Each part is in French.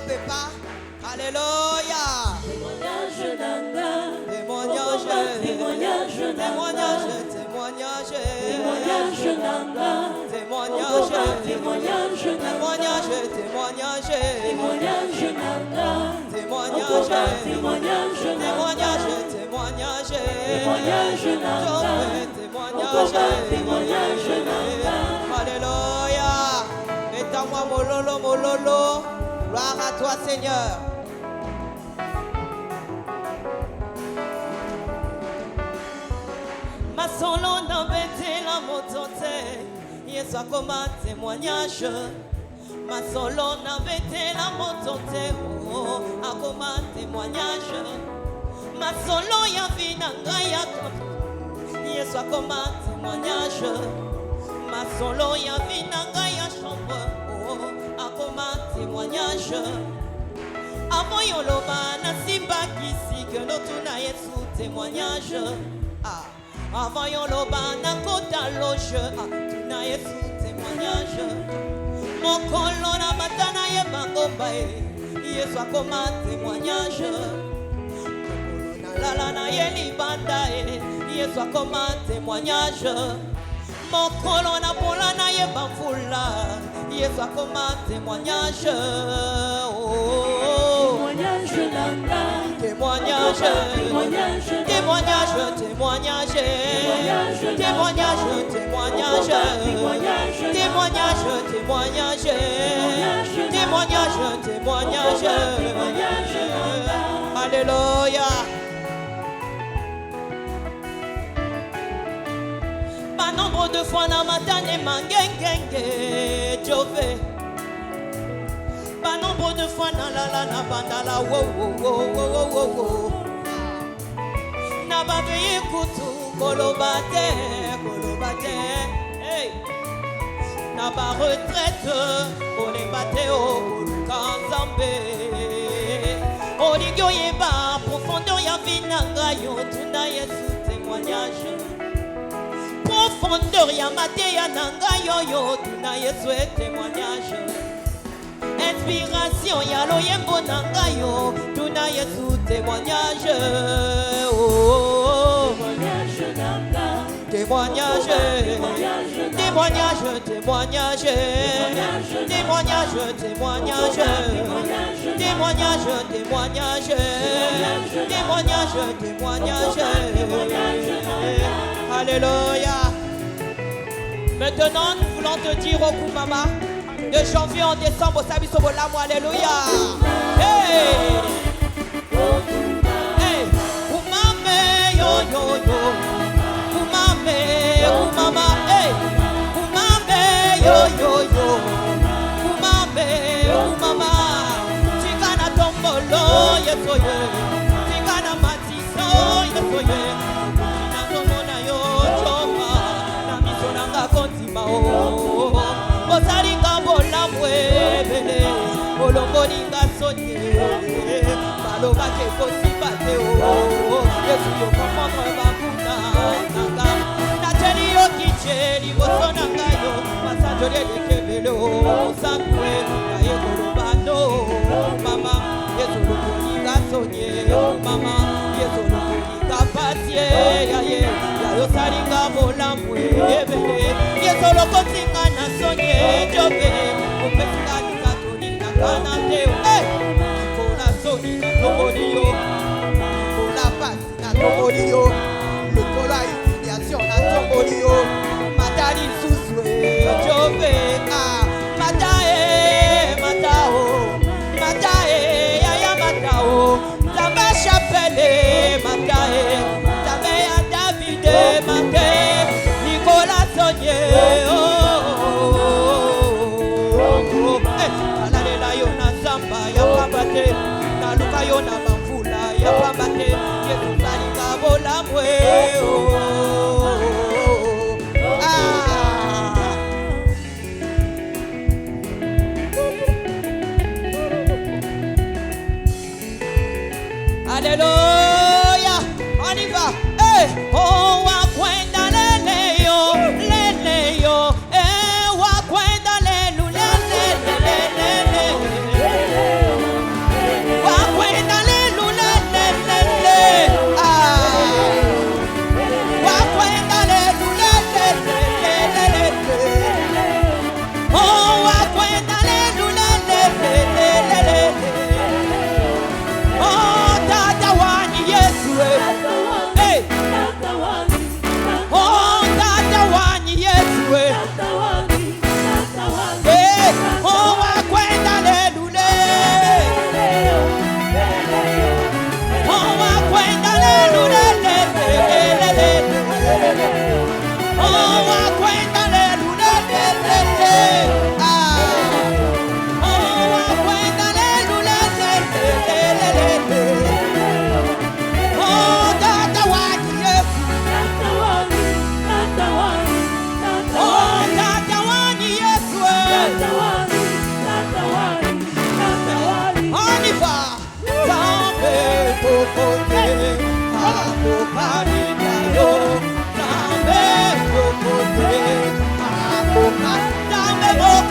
Pépa. Alléluia. Témoignage d'Anga. Témoignage. Témoignage d'Anga. Témoignage. Témoignage d'Anga. Témoignage. Témoignage Témoignage. Témoignage. Témoignage d'Anga. Témoignage. Témoignage Témoignage. Témoignage. Témoignage d'Anga. Témoignage. Témoignage d'Anga. Alléluia. Mets-moi mololo. Gloire à toi, Seigneur. Ma solo n'avait la montante, il soit comme un témoignage. Ma solo n'avait la montante, oh, comme un témoignage. Ma solo ya vinangaya, il soit comme un témoignage. Ma solo ya vinangaya chambre, oh, comme un témoignage. Avant yoloba na simba kisi que notre na yesu témoignage. Ah. Avant yoloba na kota loge, tuna yesu témoignage. Mon kolo na matana ye bangomba yesu akoma témoignage. Lala na ye libanda yesu akoma témoignage. Mon kolo na pola na ye bamfula yesu akoma témoignage. Témoignage d'Anga. Témoignage. Témoignage. Témoignage. Témoignage. Témoignage. Témoignage. Témoignage. Alléluia. Pas nombre de fois dans ma tane mangengenge Jove. Pas nombre de fois dans la bandala wo. Na ba veye kutu kolobate. Hey. Na ba retraite on est batté au kanzambe. Oligyo yeba profondeur ya vinanga yo tuna yesu témoignage. Profondeur ya mate ya nanga yo tuna yesu témoignage. Inspiration ya loyembo nanga yo tuna yesu témoignage. Oh. Témoignage. Témoignage. Témoignage. Témoignage. Témoignage. Témoignage. Témoignage. Alléluia. Maintenant, nous voulons te dire au Kumama, de janvier en décembre, Sabiso Bolamo, alléluia. Hey! Hey! Kumame, yo. Kumame, kumama, hey! Kumame, yo. Kumame, kumama. Tigana tombolo, yeso ye. Tigana matiso, yeso ye. Tina tomona yo, choma. Na miso nanga kontima, oh. Osaringa bola mwebele Olongoninga sonye Baloba ke kosi bate o Yesu yo komondre bakuna nanga Nateli yo kicheli boso nanga yo Masajole de kebele o Sankwe na ye kolobano Mama Yesu lokoninga sonye Mama Yesu lokoninga patie Ya yo saringa bola mwebele Yesu lokoninga sonye jobe opesika nikatoni na kana teo kola soni na tomoni yo kola pasi na tomoni yo lokola humiliation na tomoni yo matali susu jobe matae yaya matao tamba chapele matae tamba ya Davide matae Nicolas sonye Naluka yo na bamvula ya pambate Yesu salinga bola mwe Alléluia, on y va. Hey, oh wa kwenda lele yo, wa kwenda lele.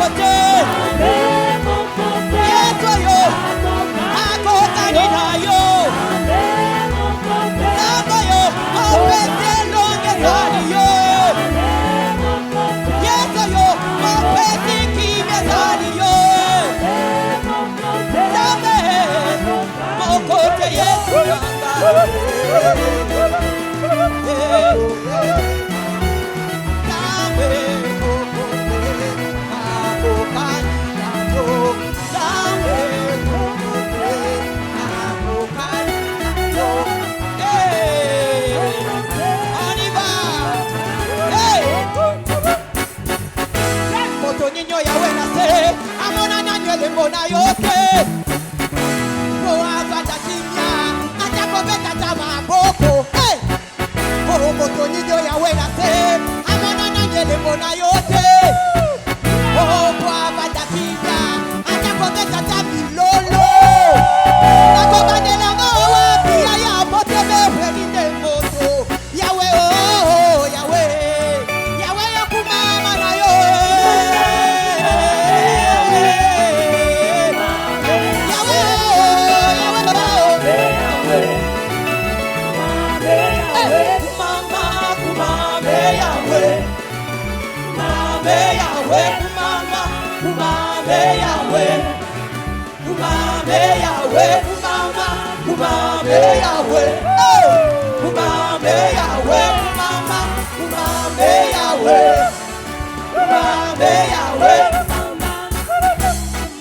côté. Yesu yo akokani na yo. Namba yo mopete longe zali yo. Yesu yo mopete kimya zali yo. Namba mon côté Yesu yanga. Ninyo ya wena se amona nanyele mbona yote moavata kimya atakobeta tamaboko moto ninyo ya wena se amona nanyele mbona yote moavata kimya atakobeta tamilolo nakobandela ngowa pia ya potebe welinde moto yawe yawe yawe yokumama na yo.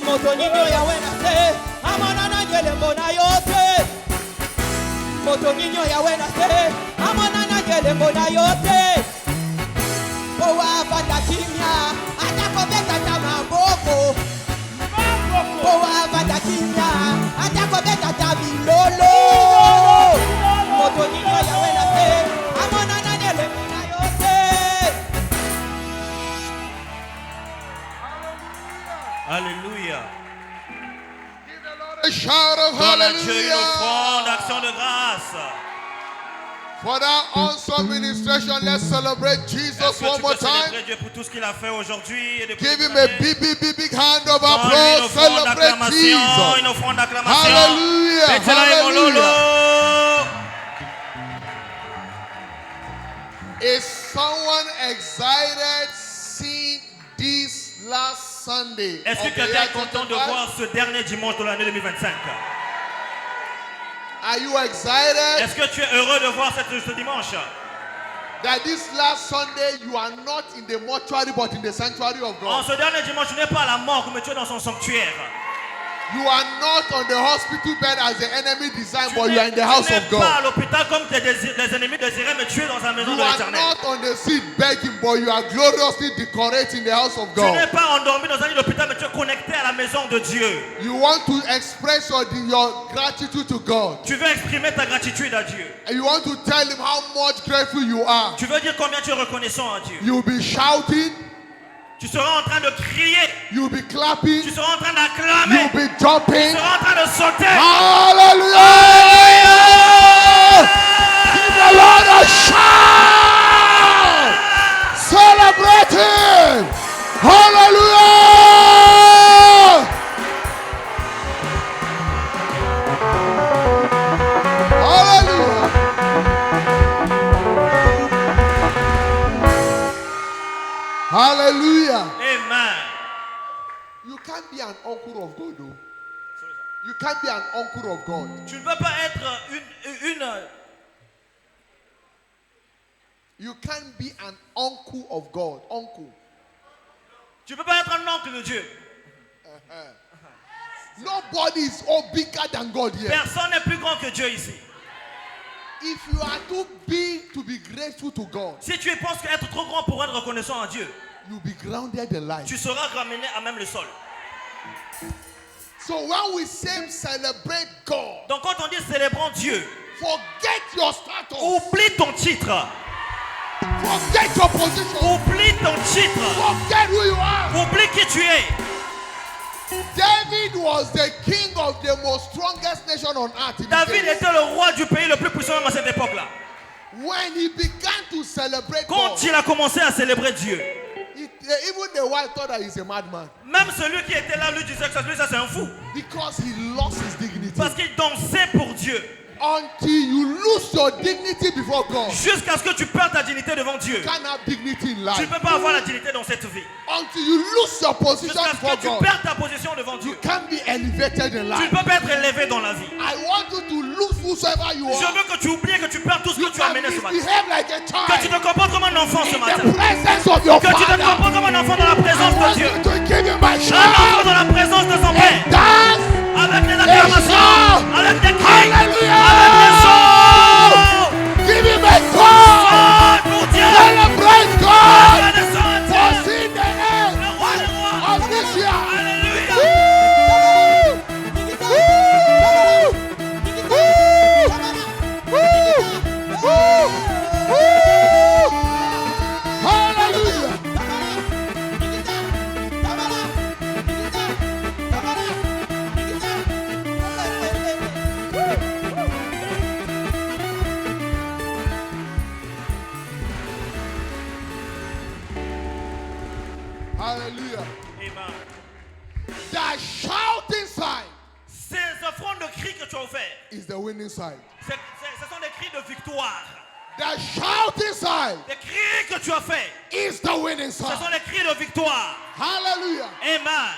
Moto ninyo ya wena se amona nanyele mbona yote. Moto ninyo ya wena se amona nanyele mbona yote. Poa vata kimya atakobeta tamaboko. Poa vata kimya atakobeta tamilolo. Moto ninyo ya wena se amona nanyele mbona yote. Alléluia. A shout of Donne à Dieu une hallelujah. offrande d'action de grâce. For that awesome ministration, let's celebrate Est-ce Jesus que one tu more peux time. célébrer Dieu pour tout ce qu'il a fait aujourd'hui et depuis Give des him a années? big hand of Donne-lui une applause. offrande Celebrate d'acclamation, Jesus. une offrande d'acclamation. Hallelujah. Mettez-la et mon lolo. Is someone excited seeing this last Sunday? Est-ce que of the quelqu'un year est content de 25? voir ce dernier dimanche de l'année 2025? Are you excited Est-ce que tu es heureux de voir ce dimanche? that this last Sunday you are not in the mortuary but in the sanctuary of En God? ce dernier dimanche, tu n'es pas à la mort, mais tu es dans son sanctuaire. You are not on the hospital bed as the enemy designed, Tu but you are in the house n'es of pas God. à l'hôpital comme les ennemis désiraient, mais tu es dans la maison You de are l'Éternel. not on the seat begging, but you are gloriously decorating the house of Tu n'es God. pas endormi dans un lit d'hôpital, mais tu es connecté à la maison de Dieu. You want to express your gratitude to God. Tu veux exprimer ta gratitude à Dieu. And you want to tell him how much grateful you are. Tu veux dire combien tu es reconnaissant à Dieu. You'll be shouting, Tu seras en train de crier. you'll be clapping, Tu seras en train d'acclamer. you'll be Tu jumping. seras en train de sauter. Hallelujah! Give the Lord a shout! Celebrating! Hallelujah! Hallelujah! Hallelujah! Amen. You can't be an uncle of God, though. You can't be an uncle of God. Tu ne peux pas être une You can't be an uncle of God. Uncle. tu peux pas être un oncle de Dieu. Nobody is all bigger than God here. Personne n'est plus grand que Dieu ici. If you are too big to be grateful to God, Si tu penses qu'être trop grand pour être reconnaissant à Dieu, you'll be grounded in life. tu seras ramené à même le sol. So when we say celebrate God, Donc quand on dit célébrons Dieu, forget your status, oublie ton titre. forget your position, Oublie ton titre. forget who you are. Oublie qui tu es. David was the king of the most strongest nation on earth. in the David days. était le roi du pays le plus puissant même à cette époque-là. When he began to celebrate Quand God, il a commencé à célébrer Dieu, even the wife thought that he's a madman Même celui qui était là lui disait que lui ça c'est un fou. because he lost his dignity. Parce qu'il dansait pour Dieu. Until you lose your dignity before God, Jusqu'à ce que tu perds ta dignité devant Dieu. you can't have dignity in Tu life. ne peux pas avoir la dignité dans cette vie. Until you lose your position Jusqu'à ce before que tu God, perds ta position devant you Dieu. can't be elevated in Tu ne life. peux pas être élevé dans la vie. I want you to lose whosoever you Je are. veux que tu oublies que tu perds tout ce You que tu as can amené ce matin. misbehave like a Que tu child te comportes comme un enfant ce in matin. the presence of your Que tu te father. comportes comme un enfant dans la I présence de want Dieu. you to give him my Un enfant shout dans la présence de son and Père. dance. Avec des acclamations. Avec des cris. Hallelujah. Avec des chants. Give him a call. Oh, pour Dieu. Celebrate God Reconnaissons à for Dieu. seeing the end Le roi des rois. of this year. Alléluia. Hallelujah. Hallelujah. Amen. The shouting side Ces offrandes de cris que tu as offerts, is the winning side. ce sont des cris de victoire. The shouting side Les cris que tu as faits, is the winning ce sont side. les cris de victoire. Hallelujah. Amen.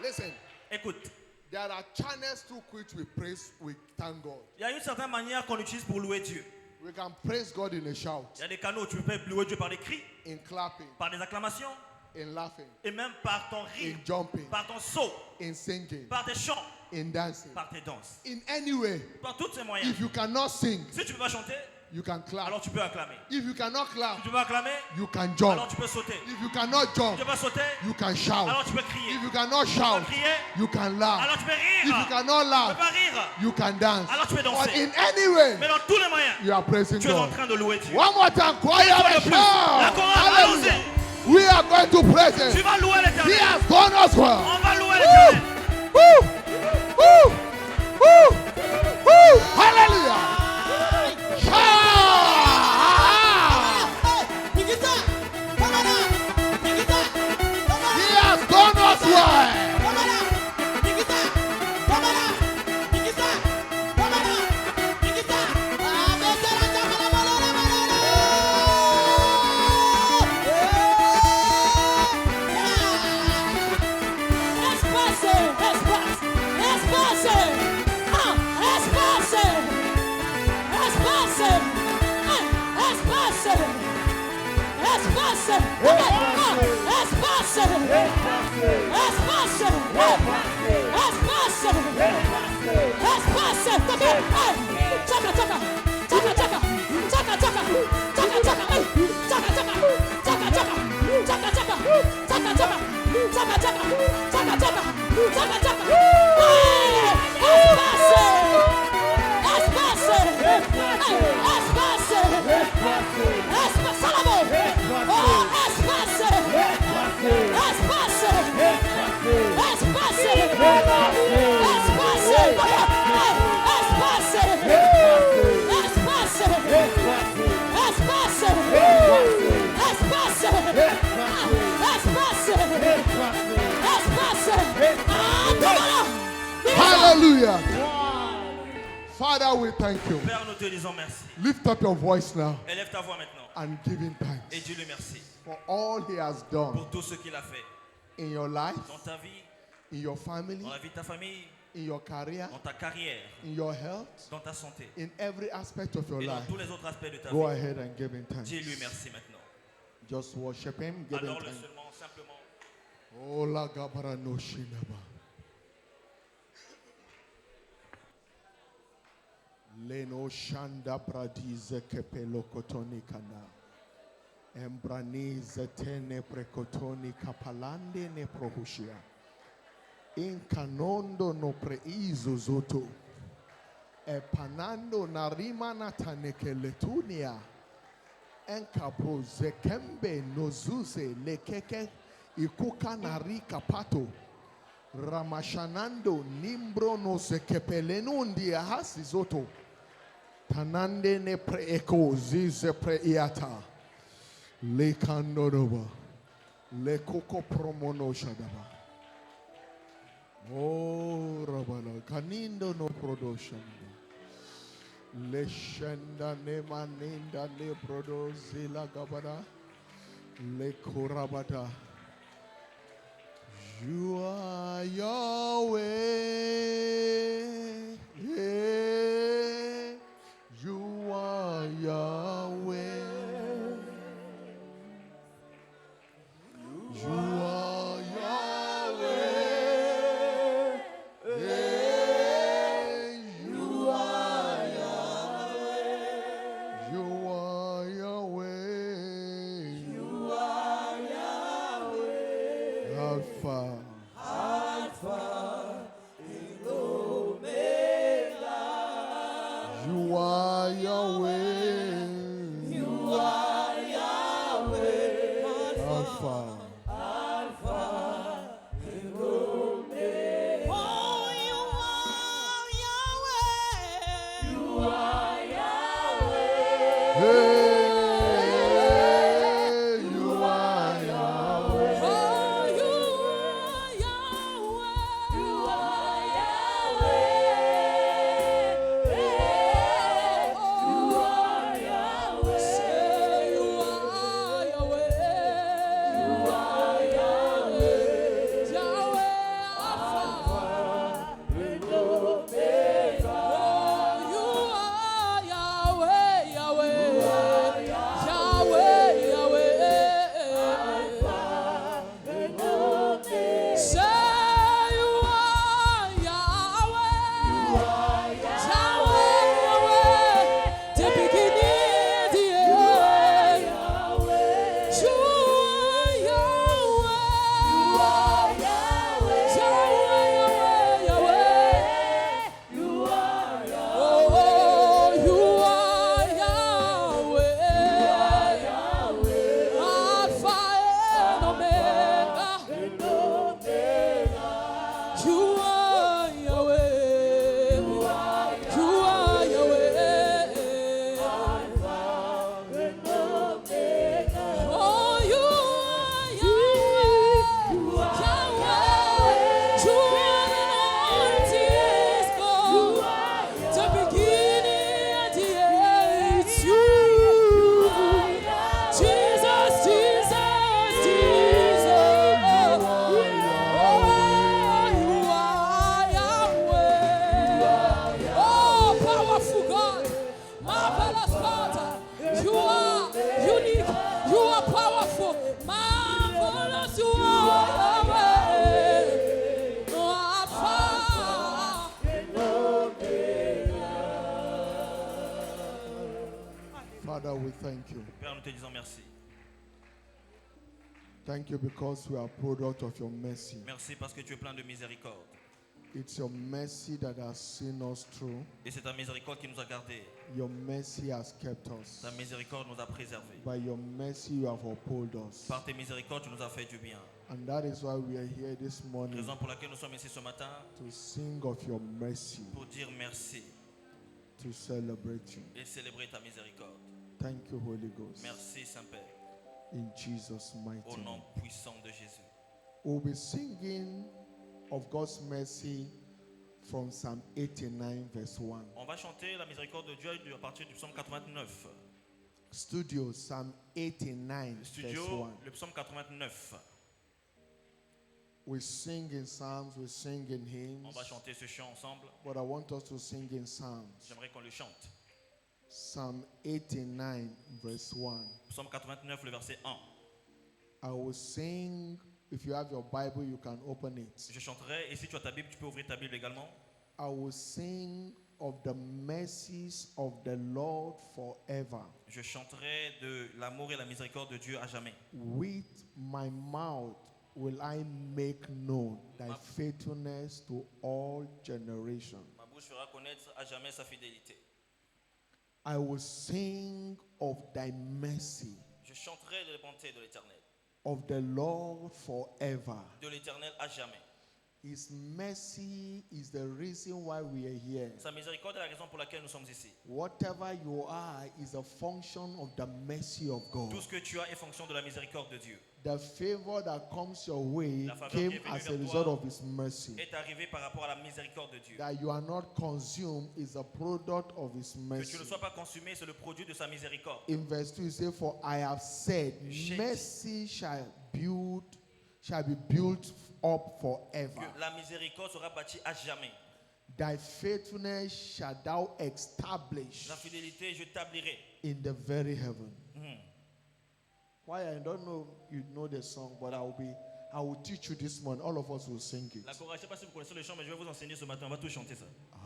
Listen, Écoute, there are channels through which we praise, we thank God. il y a une certaine manière qu'on utilise pour louer Dieu. We can praise God in a shout, Il y a des canaux où tu peux louer Dieu par des cris, in clapping, par des acclamations, in laughing, et même par ton rire, in jumping, par ton saut, in singing, par tes chants, in dancing. par tes danses. In any way, Par tous ces moyens. if you cannot sing, Si tu ne peux pas chanter, you can clap. alors tu peux acclamer. If you cannot Si clap, tu peux acclamer, you can alors jump. tu peux sauter. If you cannot Si tu jump, peux pas sauter, you can shout. alors tu peux crier. If you cannot Tu peux shout, crier, you can laugh. alors tu peux If you rire. cannot Tu peux laugh, pas rire, you can dance. alors tu peux But danser. in any way, Mais dans tous les moyens, you are praising tu es en God. train de louer Dieu. One more time, choir Une fois de and plus. shout. La chorale, Hallelujah. allons-y. We are going to praise Tu Him. vas louer He l'éternel. has done us well. On va louer l'éternel. Woo! Woo! Woo! Woo! Hallelujah. Shout! He has done us well. Hallelujah. Father, we thank you. Père, nous te disons merci. Lift up your voice now Élève ta voix maintenant and give Him et thanks dis-lui merci for all He has done pour tout ce qu'il a fait in your life, dans ta vie, in your family, dans la vie de ta famille, in your career, dans ta carrière, in your health, dans ta santé in every aspect of your et dans life. tous les autres aspects de ta Go vie. ahead and give Him thanks. Dis-lui merci maintenant. Just worship Him, give Him Adore-le thanks. seulement, simplement. Oh, la gabara no shinaba. Leno shanda bradize kepelo kotoni kana. Embranize tene prekotoni kapalande ne prohushia. Incanondo no preizo zoto. E panando narima nataneke letunia. Enkapro zekembe nozuze lekeke ikuka narika pato. Ramashanando nimbro no zekepelenundi ahasi zoto. Tanande ne preeko zize preiata. Lekandoroba. Le Coco Promono Shadaba. Oh, Rabala. Canindo no production. Le Shenda Nema Ninda Ne Prodo Zila Gabada. Le Korabata. You are Yahweh. Yeah. You are Yahweh. You are Yahweh. Yeah. You are Yahweh. You are Yahweh. You are Yahweh. Alpha. You are Yahweh. You are Yahweh. Alpha. Oh, you are Yahweh. You are Hey, you are Yahweh. Oh, you are Yahweh. You are Yahweh. Say you are Yahweh. You are Yahweh. Yahweh Alpha and Omega. Oh, you are Yahweh, Yahweh. Yahweh, Yahweh. Say you are Yahweh. Yahweh, Yahweh. The beginning, the end. You are Yahweh. Yahweh, Yahweh. Oh, you are Yahweh. Alpha and Omega. You are Yahweh. You are Yahweh. Oh, you are Yahweh. Yahweh. You are the Almighty God. The beginning and the end. It's you. Jesus, Jesus, Jesus. Oh, you are Yahweh. Oh, powerful God. Marvelous God. You are unique. You are powerful. Marvelous. You are Yahweh. Oh, Alpha. Father, we thank you. Père, nous te disons merci. Thank you because we are product of your mercy. Merci parce que tu es plein de miséricorde. It's your mercy that has seen us through. Et c'est ta miséricorde qui nous a gardés. Your mercy has kept us. Ta miséricorde nous a préservés. By your mercy, you have upheld us. Par tes miséricordes, tu nous as fait du bien. And that is why we are here this morning Raison pour laquelle nous sommes ici ce matin, to sing of your mercy, pour dire merci to celebrate you. et célébrer ta miséricorde. Thank you, Holy Ghost. Merci Saint-Père, In Jesus' mighty au nom name. puissant de Jésus. We'll be singing of God's mercy from Psalm 89, verse 1. On va chanter la miséricorde de Dieu à partir du psaume 89. Studio, Psalm 89, verse Studio, 1. le psaume 89. We sing in Psalms, we sing in On hymns, va chanter ce chant ensemble. but I want us to sing in Psalms. J'aimerais qu'on le chante. Psalm 89, verse 1. Psaume 89, le verset 1. I will sing. If you have your Bible, you can open it. Je chanterai, et si tu as ta Bible, tu peux ouvrir ta Bible également. I will sing of the mercies of the Lord forever. Je chanterai de l'amour et la miséricorde de Dieu à jamais. With my mouth will I make known thy faithfulness to all generations. Ma bouche fera connaître à jamais sa fidélité. I will sing of thy mercy, Je chanterai de la bonté de l'Éternel. of the Lord forever. De l'Éternel à jamais. His mercy is the reason why we are here. Sa miséricorde est la raison pour laquelle nous sommes ici. Whatever you are is a function of the mercy of God. Tout ce que tu as est fonction de la miséricorde de Dieu. The favor that comes your way La faveur came qui est venue as a vers result toi of His mercy. Est arrivé par rapport à la miséricorde de Dieu. That you are not consumed is a product of His Que tu mercy. ne sois pas consumé, c'est le produit de sa miséricorde. In verse 2, he says, "For I have said, J'ai mercy shall be built up forever. Que la miséricorde sera bâtie à jamais. Thy faithfulness shall thou establish La fidélité, je t'établirai. in the very heaven." Mhm. Why I don't know you know the song, but I will teach you this morning. All of us will sing it. La chorale, je ne sais pas si vous connaissez le chant, mais je vais vous enseigner ce matin. On va tous chanter ça.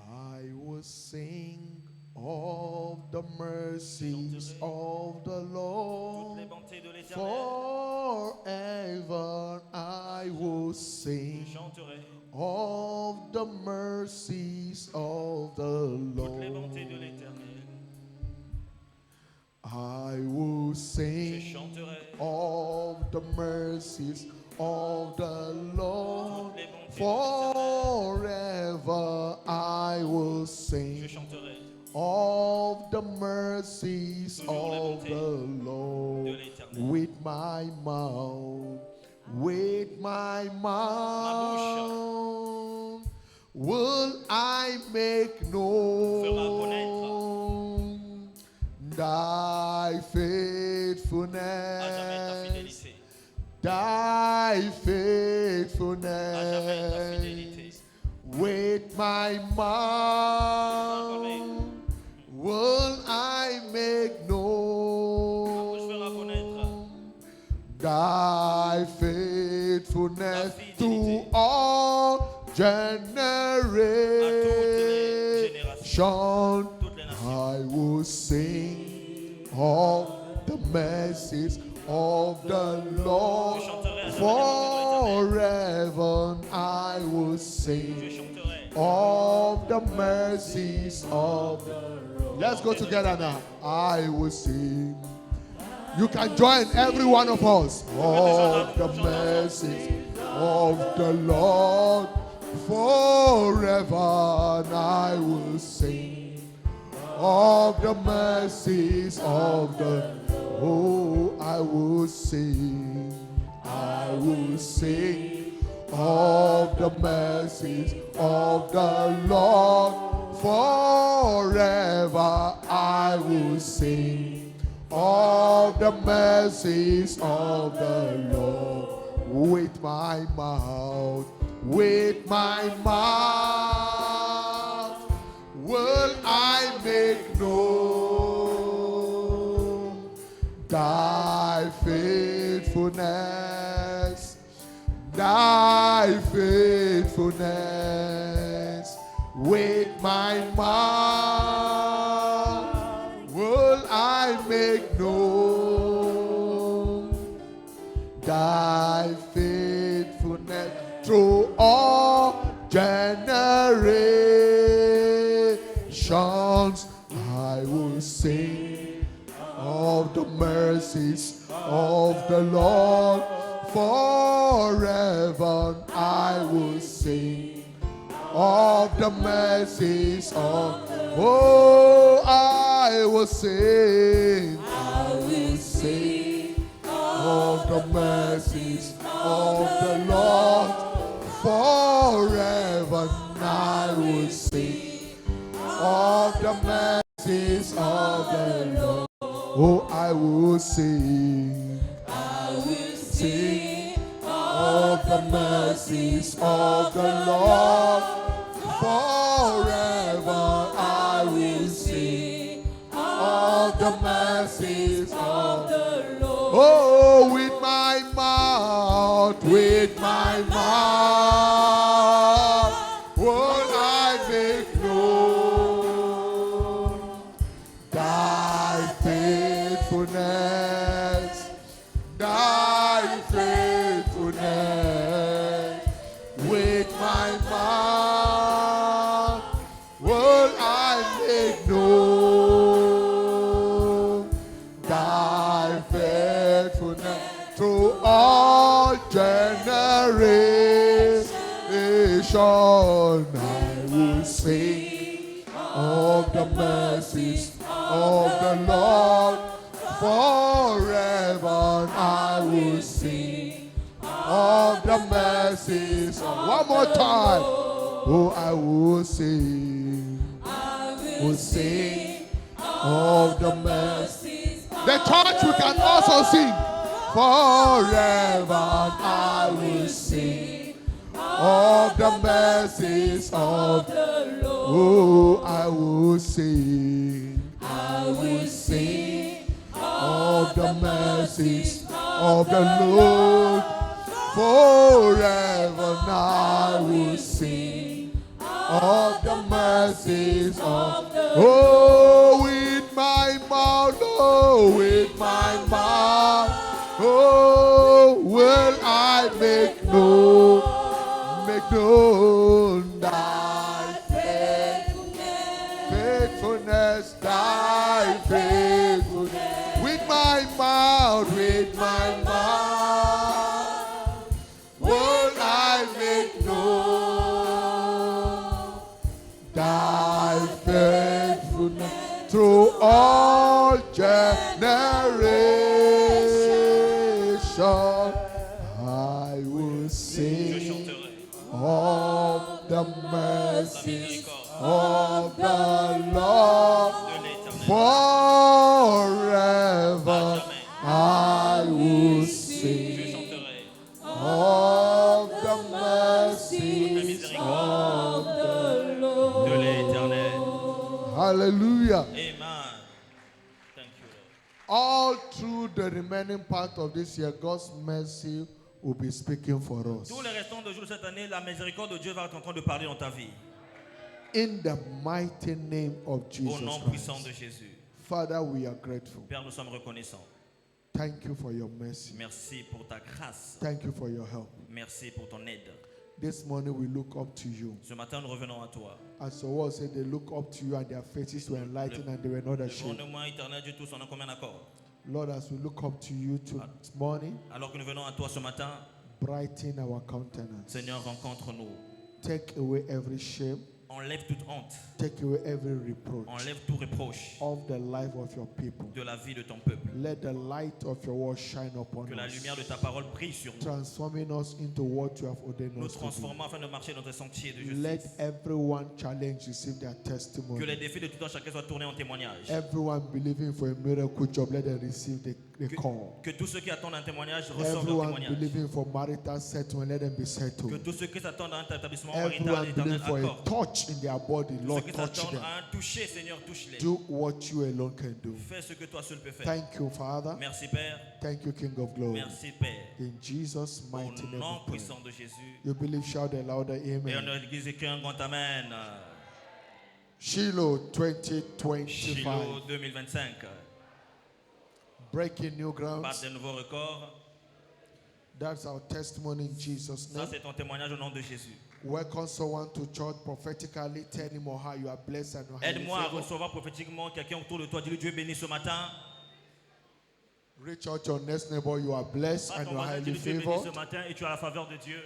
I will sing of the mercies of the Toutes Lord. les bontés de l'Éternel, Forever I will je sing chanterai. of the mercies of the Toutes les bontés de Lord. l'Éternel, I will je sing chanterai. of the mercies of the Lord. Toutes les bontés de l'Éternel, Forever I will je sing chanterai. of the mercies Toujours les of bontés the de Lord l'Éternel. with my mouth, with my mouth will I make known thy À jamais ta faithfulness, fidélité. thy À jamais ta faithfulness. fidélité. With my mouth will I make Je vais known reconnaître thy faithfulness Ta to fidélité. all générations. generations. Toutes les nations. I will sing of the mercies of the Lord. Je chanterai à jamais les bontés de Forever I will Je sing chanterai. of the mercies of the Lord. Let's go together now. I will sing. You can join every one of us. Of the mercies of the Lord. Forever I will sing of the mercies of the Lord. Oh, I will sing. I will sing of the mercies of the Lord. Forever I will sing of the mercies of the Lord. With my mouth, with my mouth will I make known thy faithfulness, thy faithfulness. With my mouth will I make known thy faithfulness through all generations. I will sing of the mercies of the Lord. Forever I will sing of the mercies of, oh, I will sing, I will sing of the mercies of the Lord. Forever I will sing of the mercies of the Lord. Oh, I will sing, I will sing of the mercies of the Lord. Forever I will sing of the mercies of the Lord. Oh, with my mouth, with my mouth, will I make known thy faithfulness, thy faithfulness. With my mouth will I make known thy faithfulness through all generations. generation, I will sing of the mercies of the Lord. Forever I will sing of the mercies. One more time. Oh, I will sing. Will sing of the mercies. The church, we can also sing. Forever I will sing of the mercies of the Lord. Oh, I will sing. I will sing of the mercies of the Lord. Forever I will sing of the mercies of the Lord. Oh, with my mouth, oh, with my mouth, oh, will I make known thy faithfulness, thy faithfulness. With my mouth, will I make known thy faithfulness through all generations. I will sing of the mercies of the Lord. Forever I will sing of the mercies of the Lord. De l'Éternel. Hallelujah. Amen. Thank you, Lord. All through the remaining part of this year, God's mercy will be speaking for us. Tous les restants de jours de cette année, la miséricorde de Dieu va être en train de parler dans ta vie. In the mighty name of Au Jesus nom puissant Christ. de Jésus. Father, we are grateful. Père, nous sommes reconnaissants. Thank you for your mercy. Merci pour ta grâce. Thank you for your help. Merci pour ton aide. This morning we look up to you. Ce matin, nous revenons à toi. As your word said, they look up to you and their faces were enlightened and they were not Le ashamed. fondement éternel de tous en un commun accord. Lord, as we look up to you this morning, Alors que nous venons à toi ce matin, brighten our countenance. Seigneur, rencontre-nous. Take away every shame. Enlève toute honte. Take away every reproach Enlève tout reproche of the life of your people. de la vie de ton peuple. Let the light of your word shine upon Que la us, lumière de ta parole brille sur nous. transforming us into what you have ordained Nous us to be. transformons afin de marcher dans tes sentiers de Let justice. everyone challenge receive their Que les testimony. défis de tout un chacun soient tournés en témoignage. Everyone believing for a miracle job, let them receive the call. Que tous ceux qui attendent un témoignage reçoivent leur Everyone témoignage. believing for marital settlement, let them be Que settled. tous ceux qui s'attendent à un établissement marital, Everyone l'Éternel believing for a accorde. touch in their body, Tous ceux Lord, qui touch s'attendent them. à un toucher, Seigneur, touche-les. Do what you alone can do. Fais ce que toi seul peux faire. Thank you, Father. Merci Père. Thank you, King of Glory. Merci Père. In Jesus' Au mighty name nom we pray. puissant de Jésus. You believe, shout a louder Et on amen. a l'église écrit un grand amen. Shiloh 2025. Shiloh 2025. Breaking new Pas grounds. de nouveaux records. That's our testimony in Jesus' Ça, name. c'est ton témoignage au nom de Jésus. Welcome someone to church prophetically. Tell him or how you are blessed and highly Aide-moi à favored. recevoir prophétiquement quelqu'un autour de toi. Dis-lui, Dieu est béni ce matin. Reach out your next neighbor. You are blessed Pas and ton you are voisin, highly dis-lui, Dieu est béni ce favored. matin et tu as la faveur de Dieu.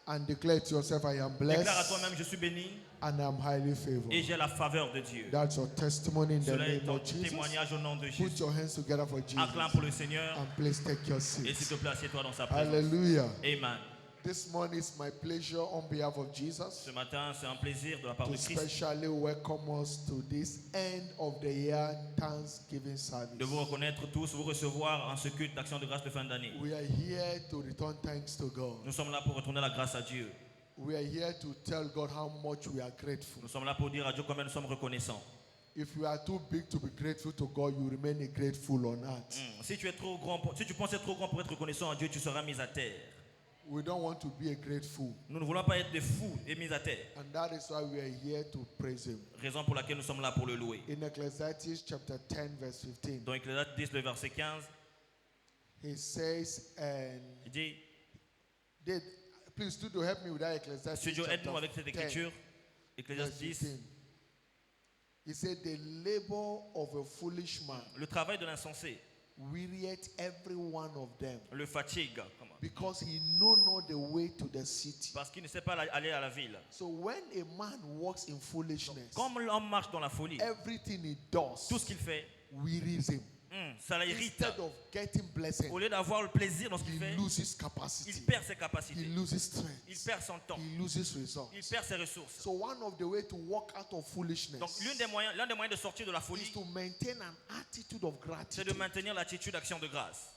And declare to yourself, I am Déclare à blessed toi-même, je suis béni and I'm highly et favored. j'ai la faveur de Dieu. That's your testimony in the Cela est name ton of Jesus. témoignage au nom de Put Jésus. your hands together for Acclame Jesus. pour le Seigneur And please take your et s'il seats. te plaît, assieds-toi dans sa présence. Hallelujah. Amen. This morning is my pleasure on behalf of Jesus Ce matin, c'est un plaisir de la part to de Christ specially welcome us to this end of the year Thanksgiving service. de vous reconnaître tous, vous recevoir en ce culte d'action de grâce de fin d'année. We are here to return thanks to God. Nous sommes là pour retourner la grâce à Dieu. We are here to tell God how much we are grateful. Nous sommes là pour dire à Dieu combien nous sommes reconnaissants. If you are too big to be grateful to God, you remain grateful on earth. Si tu es trop grand, si tu penses être trop grand pour être reconnaissant à Dieu, tu seras mis à terre. We don't want to be a grateful. Nous ne voulons pas être des fous et mis à terre. And that is why we are here to praise Him. Raison pour laquelle nous sommes là pour le louer. In Ecclesiastes chapter 10, verse 15, Dans Ecclésiaste 10, le verset 15, He says, and il dit, did, please, Studio, help me with that Ecclesiastes Studio, aide-nous avec cette 10, écriture. verse Ecclésiaste 10, 15. He said, the labor of a foolish man le travail de l'insensé wearieth every one of them. le fatigue. Comment? because he know not the way to the city. Parce qu'il ne sait pas aller à la ville. So when a man walks in foolishness, Comme l'homme marche dans la folie, everything he does tout ce qu'il fait, wearies him. ça l'irrite. Instead of getting blessing, Au lieu d'avoir le plaisir dans ce qu'il he fait, loses capacity. il perd ses He capacités. loses Il strength. perd son temps. He loses results. Il perd ses ressources. So one of the way to walk out of foolishness Donc l'un des moyens de sortir de la is folie, to maintain an attitude of c'est de gratitude. maintenir l'attitude d'action de grâce.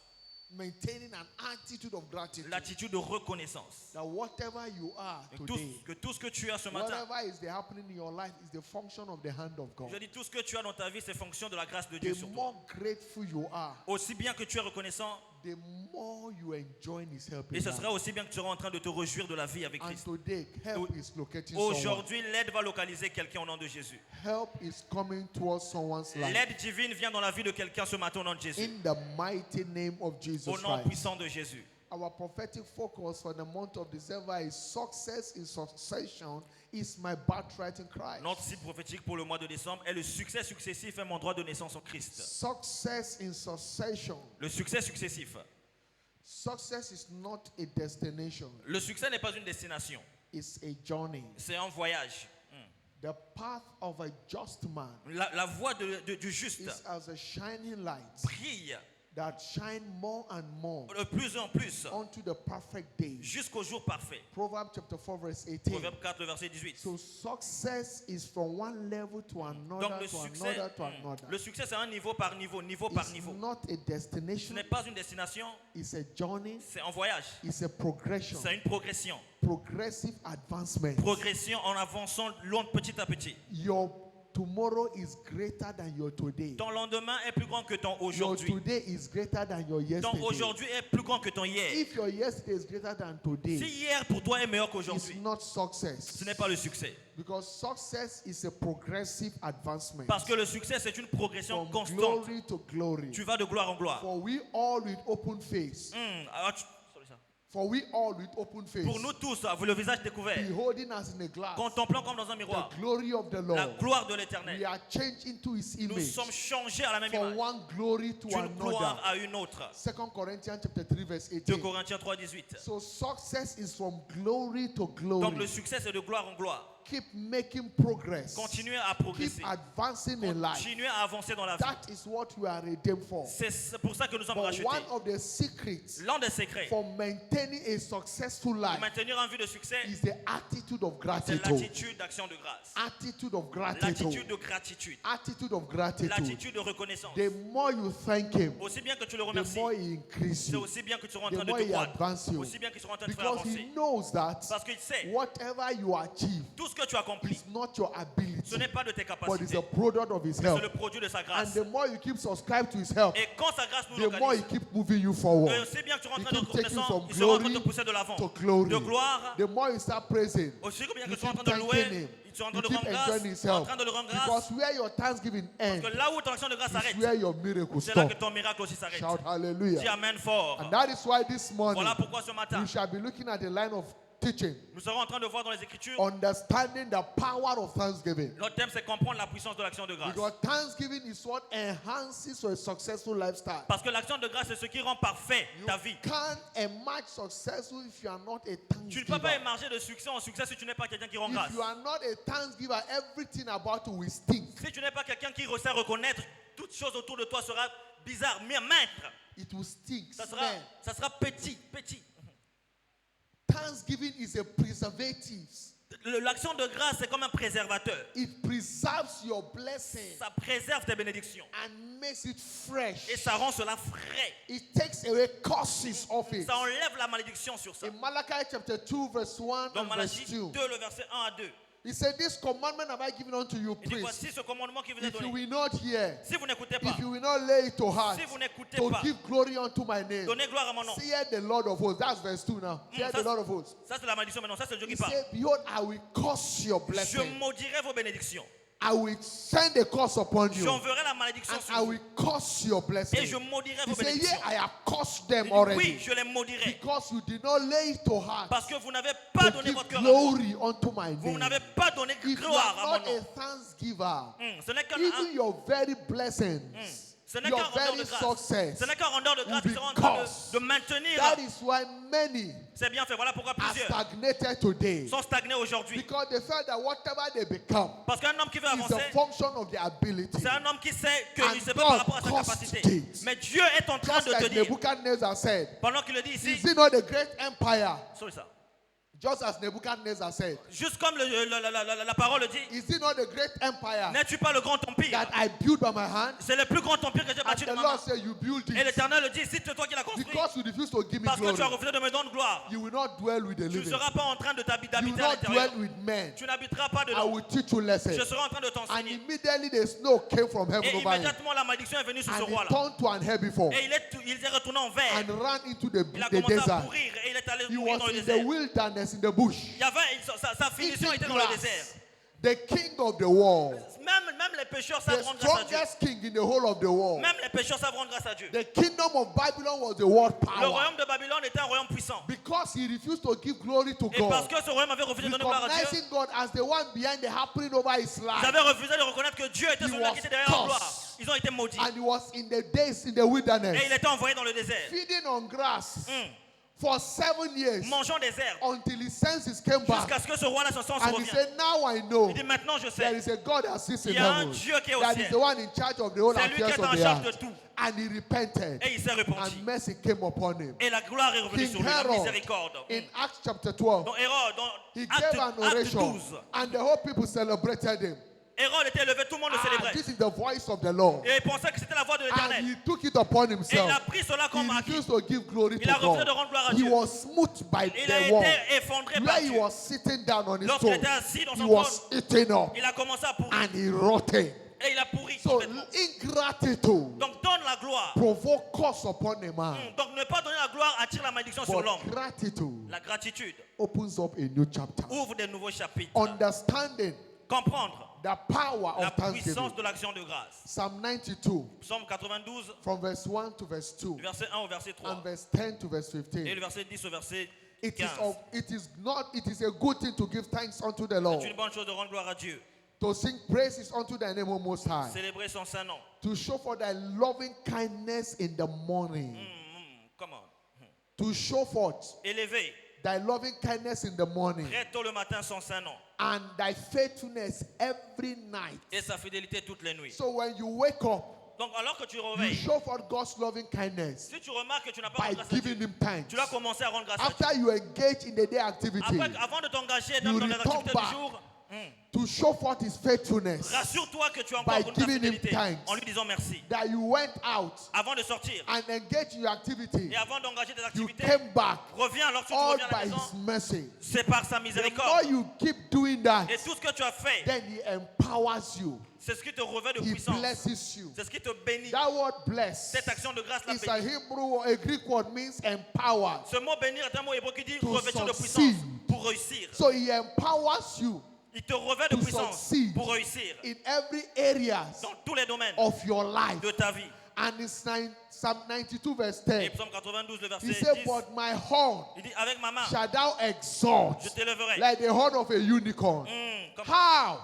Maintaining an attitude of gratitude. L'attitude de reconnaissance. That whatever you are Tout, today, tout ce que tu as ce matin, whatever is happening in your life is the function of the hand of God. je dis tout ce que tu as dans ta vie, c'est fonction de la grâce de Dieu The sur toi. more grateful you are, Aussi bien que tu es reconnaissant, the more you enjoy His help. et in ce life. sera aussi bien que tu seras en train de te réjouir de la vie avec And Christ. today, help is locating someone. Aujourd'hui, l'aide va localiser quelqu'un au nom de Jésus. Help is coming towards someone's life. L'aide divine vient dans la vie de quelqu'un ce matin au nom de Jésus. In the mighty name of Jesus Au nom Christ. puissant de Jésus. Our prophetic focus for the month of December is success in succession is my birthright in Christ. Notre cible prophétique pour le mois de décembre est le succès successif est mon droit de naissance en Christ. Success in succession. Le succès successif. Success is not a destination. Le succès n'est pas une destination, It's a journey. c'est un voyage. The path of a just man La voie du juste is as a shining light brille that shine more and more de plus en plus unto the perfect day. jusqu'au jour parfait. Proverbs chapter 4 verse 18. Proverbe 4, le verset 18. So success is from one level to Donc another, le to succès, another, to another. le succès c'est un niveau par niveau, niveau par It's niveau. not a Ce destination, n'est pas une destination, it's a journey, c'est un voyage. it's a progression, C'est une progression. progressive advancement. Progression en avançant loin petit à petit. Your tomorrow is greater than your today. Ton lendemain est plus grand que ton Your aujourd'hui. today is greater than your Ton yesterday. aujourd'hui est plus grand que ton hier. If your yesterday is greater than Si today, hier pour toi est meilleur it's qu'aujourd'hui, not success. ce n'est pas le succès. Because success is a progressive advancement. Parce que le succès, c'est une progression From constante. glory to glory. Tu vas de gloire en gloire. For we all with open face. Sorry, ça. For we all with open face. Pour nous tous, le visage découvert, Beholding us in a glass. contemplant comme dans un miroir The glory of the la Lord. gloire de We l'Éternel. are changed into His Nous image. sommes changés à la même From image. one glory to D'une gloire another. à une autre. 2 Corinthians chapter 3 verse 2 18. Corinthiens 3, 18. So success is from glory to Donc glory. le succès, c'est de gloire en gloire. Keep making progress. Continuez à Keep progresser. advancing in life. Continuez à avancer dans la vie. That is what we are redeemed for. C'est pour ça que nous sommes But rachetés. one of the secrets L'un des secrets for maintaining a successful pour life maintenir en vue de succès, is the attitude of c'est gratitude. l'attitude d'action de grâce. Attitude of L'attitude gratitude. de gratitude. Attitude of gratitude. L'attitude de reconnaissance. The more you thank Him, Aussi bien que tu le the remercies, more He increases c'est you. aussi bien que tu seras en The train de more te He croître. advances you. Aussi bien qu'il sera en train de faire Because avancer. He knows that Parce qu'il sait, whatever you achieve tout ce que tu accomplis, is not your ability, ce n'est pas de tes but it's capacités, a product of His mais c'est help. le produit de sa And grâce. the more you keep subscribed to His help, Et quand sa grâce nous the more He localise, keep moving you forward. c'est bien que tu seras en He train de keep taking reconnaissant, from il sera en train de glory te pousser de l'avant. to glory. De gloire, The more you start praising, aussi bien que you tu seras en keep train de le thanking louer, Him. tu seras en You train de keep rendre grâce, enjoying His tu es en help. train de le rendre grâce. Because where your thanksgiving ends Que là où ton action de grâce is s'arrête, where your miracle c'est là que stops. ton miracle aussi s'arrête. Shout Dis hallelujah. Amen fort. And that is why this morning Voilà pourquoi ce matin, we shall be looking at the line of teaching, nous serons en train de voir dans les Écritures, understanding the power of thanksgiving. notre thème c'est comprendre la puissance de l'action de grâce. Because thanksgiving is what enhances your successful lifestyle. Parce que l'action de grâce c'est ce qui rend parfait ta vie. Can't emerge successful if you are not a Tu ne peux pas thanksgiver. émarger de succès en succès si tu n'es pas quelqu'un qui rend If grâce. you are not a thanksgiver, everything about you will stink. Si tu n'es pas quelqu'un qui sait reconnaître, toute chose autour de toi sera bizarre, maître. It will stink. Ça Smell. sera petit. Thanksgiving is a preservative. L'action de grâce c'est comme un préservateur. It preserves your blessing Ça préserve tes bénédictions. and makes it fresh. Et ça rend cela frais. It takes away curses of it. Ça enlève la malédiction sur ça. In Malachi chapter 2 verse 1 Dans and verse Malachie 2, 2, le verset 1 à 2. he said, this commandment have I given unto you, Il dit priests. voici ce commandement qui vous est If you donné. will not hear, Si vous n'écoutez pas, if you will not lay it to heart, si vous n'écoutez to pas, give glory unto my name, donnez gloire à mon nom. fear the Lord of hosts. That's verse 2 now. Fear ça, the Lord of hosts. Ça c'est la malédiction maintenant, ça c'est Dieu He qui parle. said, behold, I will curse your Je blessing. maudirai vos bénédictions. I will send a curse upon you. J'enverrai la malédiction And sur I vous. will curse your blessing. Et je maudirai He vos said, bénédictions. yeah, I have cursed them Il dit, oui, already. je les maudirai. Because you did not lay it to heart Parce que vous n'avez pas to donné give votre cœur à moi. glory unto my Vous name. n'avez pas donné If you gloire à are mon not nom. a thanksgiver, Ce n'est qu'un even your very blessings Ce n'est your qu'un rendeur very de grâce. success Ce n'est qu'un rendeur de grâce will qui be sera en train cursed. de maintenir. That is why many C'est bien fait. Voilà pourquoi are plusieurs stagnated today. sont stagnés aujourd'hui. Because they felt that whatever they become Parce qu'un homme qui veut is avancer, a function of their ability. c'est un homme qui sait And qu'il se peut God par rapport à sa caused capacité. it. Mais Dieu est en train Just de te like dire, Nebuchadnezzar said, pendant qu'il le dit ici, is it not a great empire? sorry, ça. Just as Nebuchadnezzar said, Juste comme la parole le dit, is it not a great empire n'es-tu pas le grand empire? that I built by my hand? C'est le plus grand empire que j'ai And bâti de the ma Lord main. said, you built Et it. l'Éternel le dit, c'est toi qui l'as construit. Because you refuse to give me Parce que tu as glory, refusé de me donner gloire. you will not dwell with the Tu ne living. seras pas en train de You will d'habiter à not l'intérieur. dwell with men. Tu n'habiteras pas I dedans. will teach you lessons. Je serai en train de And t'enseigner. immediately the snow came from heaven Et over him. immédiatement la malédiction est venue sur ce And he roi-là. turned to an herbivore Et il s'est retourné en vert. and ran into Il a the commencé à desert. pourrir et il est allé He mourir dans was le in the désert. wilderness in the bush. Il y avait, sa finition était dans le désert. Grass. The king of the world. Même les pécheurs The savent rendre grâce à Dieu. strongest king in the whole of the world. Même les pécheurs savent rendre grâce à Dieu. The kingdom of Babylon was the world Le power. royaume de Babylone était un royaume puissant. Because he refused to give glory to Et parce God. que ce royaume avait refusé de donner gloire à Dieu, Recognizing God as the one behind the happening over his ils life. avaient refusé de reconnaître que Dieu était He celui was qui était derrière la gloire. cursed. Ils ont été maudits. And he was in the days in the Et wilderness, il était envoyé dans le désert. feeding on grass Mm. for 7 years Mangeant des herbes. until his senses came back. Jusqu'à ce que ce roi-là, son sens And he revienne. said, now I know Il dit maintenant je there sais. is a God that sits in Il y a un heaven. Dieu qui est au That is ciel. the one in charge of the whole C'est lui qui affairs est en of the charge de earth. tout. And he repented. Et il s'est repenti. And mercy came upon him. Et la gloire est revenue King sur lui, la Herod, miséricorde. in Acts chapter 12, Donc Hérode, dans he gave an acte oration 12, and the whole people celebrated him. Hérode était élevé, tout le monde le célébrait. This is the voice of the Lord. Et il pensait que c'était la voix de And l'Éternel. he took it upon Et il himself. a pris cela He comme acquis. refused to give glory Il a to refusé de God. rendre gloire à He Dieu. was smote by Il a the wall. été effondré par Where he Dieu. was sitting down on his Lorsqu'il throne, était assis dans he son was trône, eaten up il a commencé à pourrir. and he rotted. Et il a pourri So complètement. ingratitude Donc donne la gloire. provoke curse upon a man, Donc ne pas donner la gloire attire la malédiction sur l'homme. but gratitude La gratitude opens up a new chapter. ouvre des nouveaux chapitres. Understanding Comprendre the power la of thanksgiving. puissance de l'action de grâce. Psalm 92, Psaume 92, from verse 1 to verse 2, du verset 1 au verset 3. and verse 10 to verse Et 15. le verset 10 au verset It is 15. it is a good thing to give thanks unto the Lord, C'est une bonne chose de rendre gloire à Dieu. to sing praises unto thy name, O Most High, Célébrer son saint nom. to show for thy loving kindness in the morning, Come on. to show forth Élever thy loving kindness in the morning, très tôt le matin son saint nom. and thy faithfulness every night. Et sa fidélité toutes les nuits. So when you wake up, Donc alors que tu you réveilles, show forth God's loving kindness si tu remarques que tu n'as pas by rendu grâce à Dieu, giving him thanks. tu dois commencer à rendre grâce à Dieu. After you engage in the day activity, Après, avant de t'engager dans you les return activités back du jour, to show forth his faithfulness, rassure-toi que tu as by encore ta giving him fidélité thanks. en lui disant merci. that you went out Avant de sortir and engage in your activity, et avant d'engager tes you activités, came back reviens lorsque tu all reviens à la by maison. his mercy. C'est par sa The more miséricorde. you keep doing that, Et tout ce que tu as fait, then he empowers you. c'est ce qui te revêt de He puissance. blesses you. C'est ce qui te bénit. That word bless Cette action de grâce la is a bénit. Hebrew, a Greek word, means empowered. Ce mot bénir est un mot hébreu qui dit To revêtir de succeed. puissance pour réussir. So he empowers you Il te revêt de to puissance succeed pour réussir in every area dans tous les domaines of your life. de ta vie. And it's Psalm 92 verse Et 10. Psaume 92, le He verset said, 10, but my horn il dit avec ma main, shall thou exalt je t'élèverai. like the horn of a unicorn. Comme- How?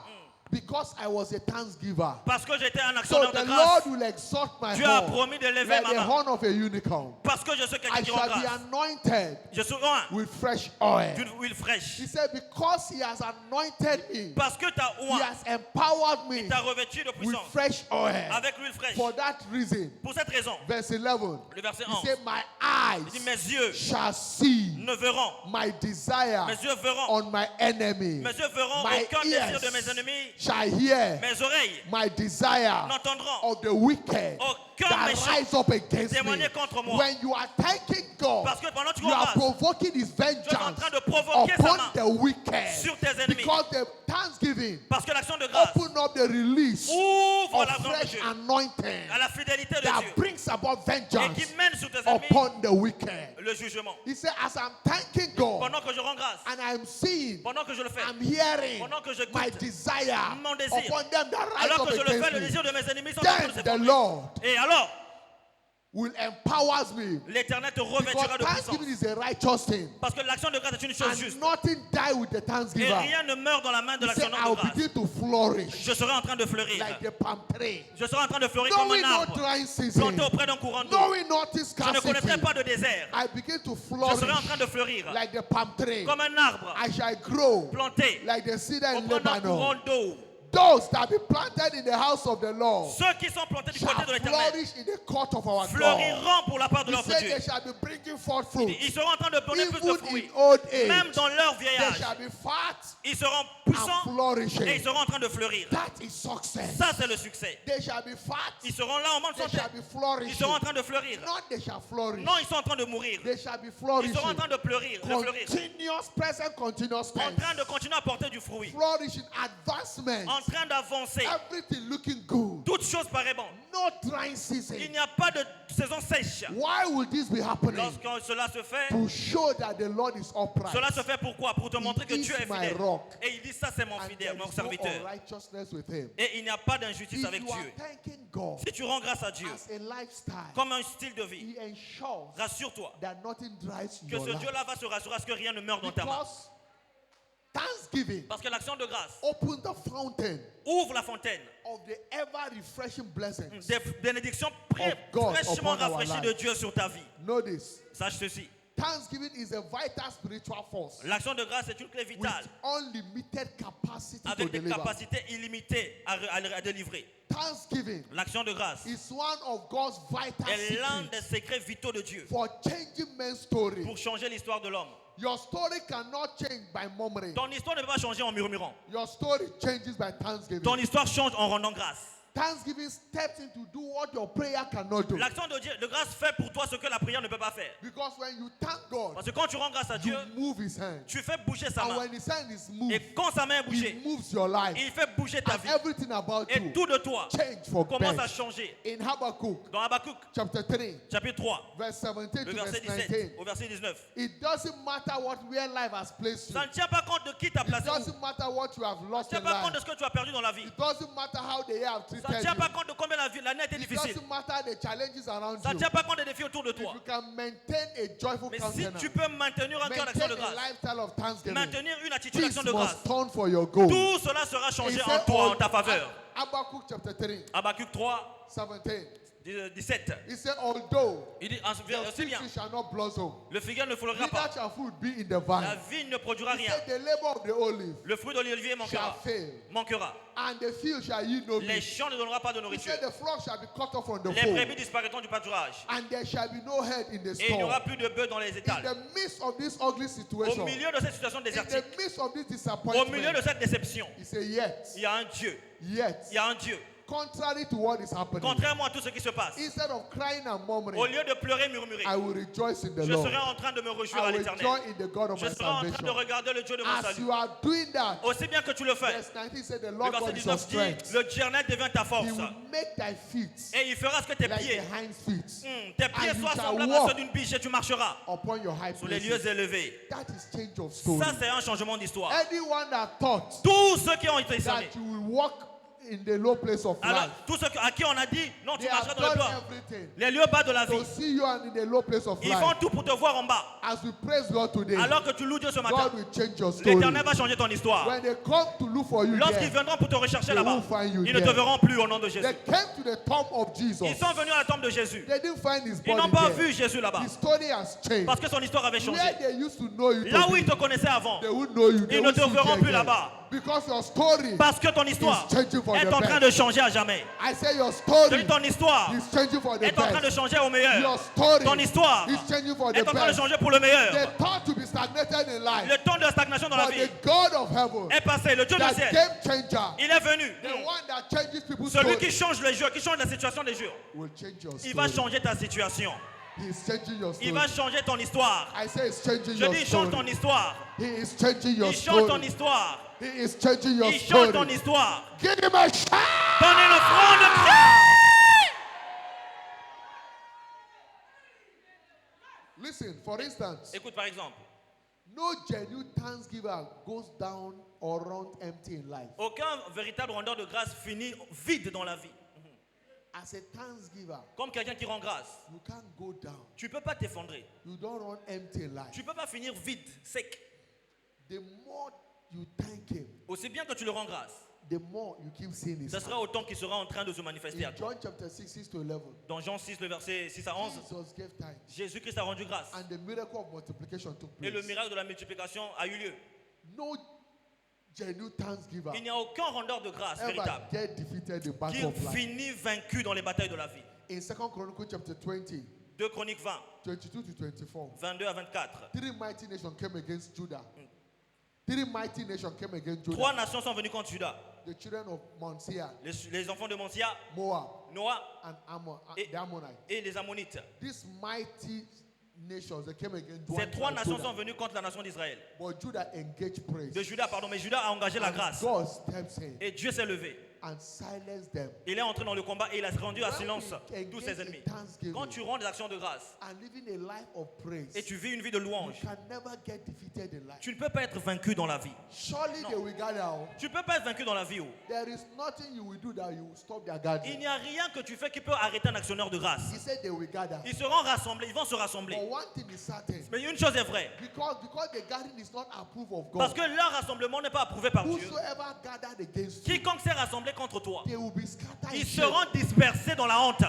Because I was a thanksgiver. Parce que j'étais un So actionnaire the de Lord grâce. will exalt my Dieu a horn promis d'élever like ma the main. horn of a unicorn. Parce que je suis quelqu'un I qui rend shall be grâce. anointed Je suis un with fresh oil. d'une huile fraîche. He said, because he has anointed me, Parce que ta he oint has empowered me t'a revêtu de with puissance. fresh oil. Avec l'huile fraîche. For that reason, Pour cette raison, verse 11, le verset he 11, said, my il dit eyes mes yeux shall see ne verront. my desire Mes yeux verront. on my enemy. Mes yeux verront My aucun désir de mes ears ennemis. shall hear Mes oreilles my desire n'entendront of the wicked aucun that méchant rise up against me. témoigner contre moi. When you are thanking God, Parce que pendant que tu you are embrasses, provoking his tu es en vengeance train de provoquer sa upon main the wicked. sur tes ennemis. Because the thanksgiving Parce que l'action de grâce open up the release ouvre of la grâce de fresh Dieu anointing à la fidélité de that Dieu brings about et vengeance qui mène sur tes ennemis upon the wicked. le jugement. He said, as I'm thanking God Pendant que je rends grâce, and I'm seeing, pendant que je le fais, I'm hearing pendant que j'écoute my desire mon désir, upon them that rise alors up que je le fais, le against me, désir de mes ennemis sont en train de then the s'effondrer. Lord Et alors, will empowers me. L'Éternel te Because revêtira de puissance. thanksgiving is a righteous thing. Parce que l'action de grâce est une chose And juste. nothing die with the Et thanksgiver. rien ne meurt dans la main de He l'action said, I'll de grâce. begin to flourish Je serai en train de fleurir. like the palm tree. Je serai en train de fleurir comme Knowing un no arbre drying season. planté auprès d'un courant d'eau. Knowing not Je ne connaîtrai scarcity. pas de désert. I begin to Je serai en flourish train de fleurir like the palm tree. comme un arbre I shall grow planté like the cedar in auprès d'un courant Lebanon. d'eau. Those that be planted in the house of the Lord Ceux qui sont plantés du shall côté de l'Éternel flourish in the court of our God. fleuriront pour la part de He notre said Dieu. they shall be bringing forth fruit. Ils seront en train de donner plus de Even fruits. in old age, Même dans leur they vieillage, shall be fat ils seront and puissants et ils flourishing. seront en train de fleurir. That is success. Ça, c'est le succès. They shall be fat. Ils seront là en bonne They santé. shall be Ils flourishing. seront en train de fleurir. Not they shall flourish. Non, ils sont en train de mourir. They shall be Ils seront en flourishing. train de fleurir. Continuous, present, continuous En tense. train de continuer à porter du fruit. Flourishing, advancement. En train d'avancer. Everything looking good. Toute chose paraît bon. No drying season. Il n'y a pas de saison sèche. Why will this be happening? Lorsque cela se fait, To show that the Lord is upright. cela se fait pourquoi? Pour te montrer que is Dieu est my fidèle. rock. Et il dit ça c'est mon And fidèle, there mon is no serviteur. unrighteousness with him. Et il n'y a pas d'injustice If avec you are Dieu. thanking God Si tu rends grâce à Dieu as a lifestyle, comme un style de vie, He ensures rassure-toi that nothing dries in que your ce life. Dieu-là va se rassurer à ce que rien ne meure dans ta main. Because thanksgiving Parce que l'action de grâce opens the fountain ouvre la fontaine of the ever refreshing blessings des bénédictions of God fraîchement upon our rafraîchies life. de Dieu sur ta vie. Know this. Sache ceci. Thanksgiving is a vital spiritual force L'action de grâce est une clé with vitale unlimited capacity to avec des deliver. capacités illimitées à délivrer. Thanksgiving L'action de grâce is one of God's vital est l'un des secrets secrets vitaux de Dieu for changing men's story. pour changer l'histoire de l'homme. Your story cannot change by murmuring. Ton histoire ne peut pas changer en murmurant. Your story changes by thanksgiving. Ton histoire change en rendant grâce. Thanksgiving steps in to do what your prayer cannot do. L'action de grâce fait pour toi ce que la prière ne peut pas faire. Because when you thank God, Parce que quand tu rends grâce à Dieu, you move His hand. tu fais bouger sa And main. when His hand is moved, Et quand sa main est He bougée, moves your life. il fait bouger ta And vie. everything about Et you tout de toi change for commence à best. changer. In Habakkuk Dans Habakkuk, chapter 3, chapitre 3, verse 17 le to verset verse 17 19, au verset 19. it doesn't matter what real life has placed you. Ça ne tient pas compte de qui t'a It placé où. doesn't matter what you have Ça lost ne in tient pas compte de life. ce que tu as perdu dans la vie. It doesn't matter how they have Ça ne treated tient pas you. compte de combien l'année a été It difficile. doesn't matter the challenges around Ça ne you. tient pas compte des défis autour de If toi. you can maintain a joyful Mais si countenance, tu peux maintenir un cœur d'action de maintain a grâce, lifestyle of thanksgiving, maintenir une attitude this d'action de grâce, must turn for your good. tout cela sera He changé en said, toi, en ta faveur. Habakkuk chapter 3, Habakkuk 3, 17. 17. He said, although Il dit, the c'est fig bien, tree shall not blossom, le figuier ne fleurira neither pas, shall fruit be in the la vine. vigne ne produira He rien, said, the labor of the olive le fruit d'olivier shall manquera, fail, manquera. and the field shall yield no Les meat. champs ne donneront pas de He nourriture, said, the flock shall be cut off from the les fold, brebis disparaîtront du pâturage, and there shall be no head in the et il n'y aura store. plus de bœufs dans les In étals. the midst of this ugly Au situation, milieu de cette situation in désertique, the midst of this au milieu de disappointment, cette déception, he said, yet, il y a un Dieu, yet, il y a un Dieu. contrary to what is happening, Contrairement à tout ce qui se passe, instead of crying and au murmuring, lieu de pleurer, murmurer, I will rejoice in the je Lord. serai en train de me réjouir à I will l'éternel. joy in the God of Je my serai en train de salvation. regarder le Dieu de mon As salut. you are doing that, Aussi bien que tu le fais, verse 19 said, the le Lord verset God is your 19 dit, strength. le Éternel devient ta He force. will make thy feet Et il fera ce que tes like pieds, the hinds feet tes pieds And you soient shall semblables à walk ceux d'une biche et tu marcheras upon your high sur les places. lieux élevés. That is change of story. Ça, c'est un changement d'histoire. Anyone that thought Tous ceux qui ont été sonnés, that you will walk in the low place of alors life, tous ceux à qui on a dit, non, tu they marcheras have dans le done bois, everything les lieux bas de la vie, to see you and in the low place of ils life. font tout pour te voir en bas. As we praise God today, Alors que tu loues Dieu ce matin, God will change your story. l'Éternel va changer ton histoire. When they come to look for you Lorsqu'ils there, viendront pour te rechercher they là-bas, won't find you ils ne te there. verront plus au nom de Jésus. They came to the tomb of Jesus. Ils sont venus à la tombe de Jésus. They didn't find his Ils body n'ont pas there. vu Jésus là-bas His story has changed. parce que son histoire avait Where changé. they used to know you Là où today, ils te connaissaient avant, they won't know you. They ils ne won't te see you verront plus again. là-bas Because your story parce que ton histoire is changing for est the en train best. de changer à jamais. I say your Je story dis, ton histoire is changing for the est en train de best. changer au Your meilleur. story Ton histoire is changing for the est en train de best. changer pour le meilleur. They thought to be stagnated in life, Le temps de stagnation dans la but vie the God of heaven, est passé. Le Dieu du that ciel, game changer, il est venu. the one that changes people's Celui story, qui change les jeux, qui change la situation des jeux. will change your Il va story. changer ta situation. He is changing your Il story. va changer ton histoire. I say it's changing Je your dis, il change ton story. histoire. He is changing your Il change ton story. histoire. He is changing your Il change ton story. histoire. Give him a shout. Donnez le front de cri. Listen, for instance, Écoute par exemple, no genuine thanksgiver goes down or runs empty in life. aucun véritable rendeur de grâce finit vide dans la vie. As a thanksgiver, Comme quelqu'un qui rend grâce. you can't go down. Tu ne peux pas t'effondrer. You don't run empty life. Tu ne peux pas finir vide, sec. The more you thank him, Aussi bien que tu le rends grâce, the more you keep seeing his ce sera hand. autant qu'il sera en train de se manifester à In toi. John chapter 6, 6 to 11, Dans Jean 6, le verset 6 à 11, Jesus gave thanks. Jésus-Christ a rendu grâce. And the miracle of multiplication took Et place. le miracle de la multiplication a eu lieu. No genuine thanksgiver Il n'y a aucun rendeur de grâce ever véritable get defeated the battle qui of life. finit vaincu dans les batailles de la vie. In 2 Chronicles chapter 20, 2 Chroniques 20, 22 to 24, 22 à 24. three mighty nations came against Judah. Three mighty nations came against Judah. Trois nations sont venues contre Juda. The children of Mount Seir, Les enfants de Monsia, Moab, Noah and Ammon, Et- the Ammonites. et les Ammonites. These mighty nations, they came against Ces trois Judah. nations sont venues contre la nation d'Israël. But Judah engaged praise. De Juda, pardon, mais Juda a engagé la And grâce. God steps in Et Dieu s'est levé. and silenced them. Il est entré dans le combat et il a rendu à When silence we tous engage ses in ennemis. thanksgiving Quand tu rends des actions de grâce and living a life of praise, et tu vis une vie de you louange, can never get defeated in life. tu ne peux pas être vaincu dans la vie. Surely they will gather. Tu ne peux pas être vaincu dans la vie. There is nothing you will do that you will stop their Il gathering. n'y a rien que tu fais qui peut arrêter un actionnaire de grâce. He said they will gather. Ils seront rassemblés, ils vont se rassembler. But one thing is certain, Mais une chose est vraie, because the gathering is not approved of parce God. que leur rassemblement n'est pas approuvé par Dieu. Whosoever gathered against you, Quiconque s'est rassemblé contre toi, they will be scattered in ils shame. seront dispersés dans la honte.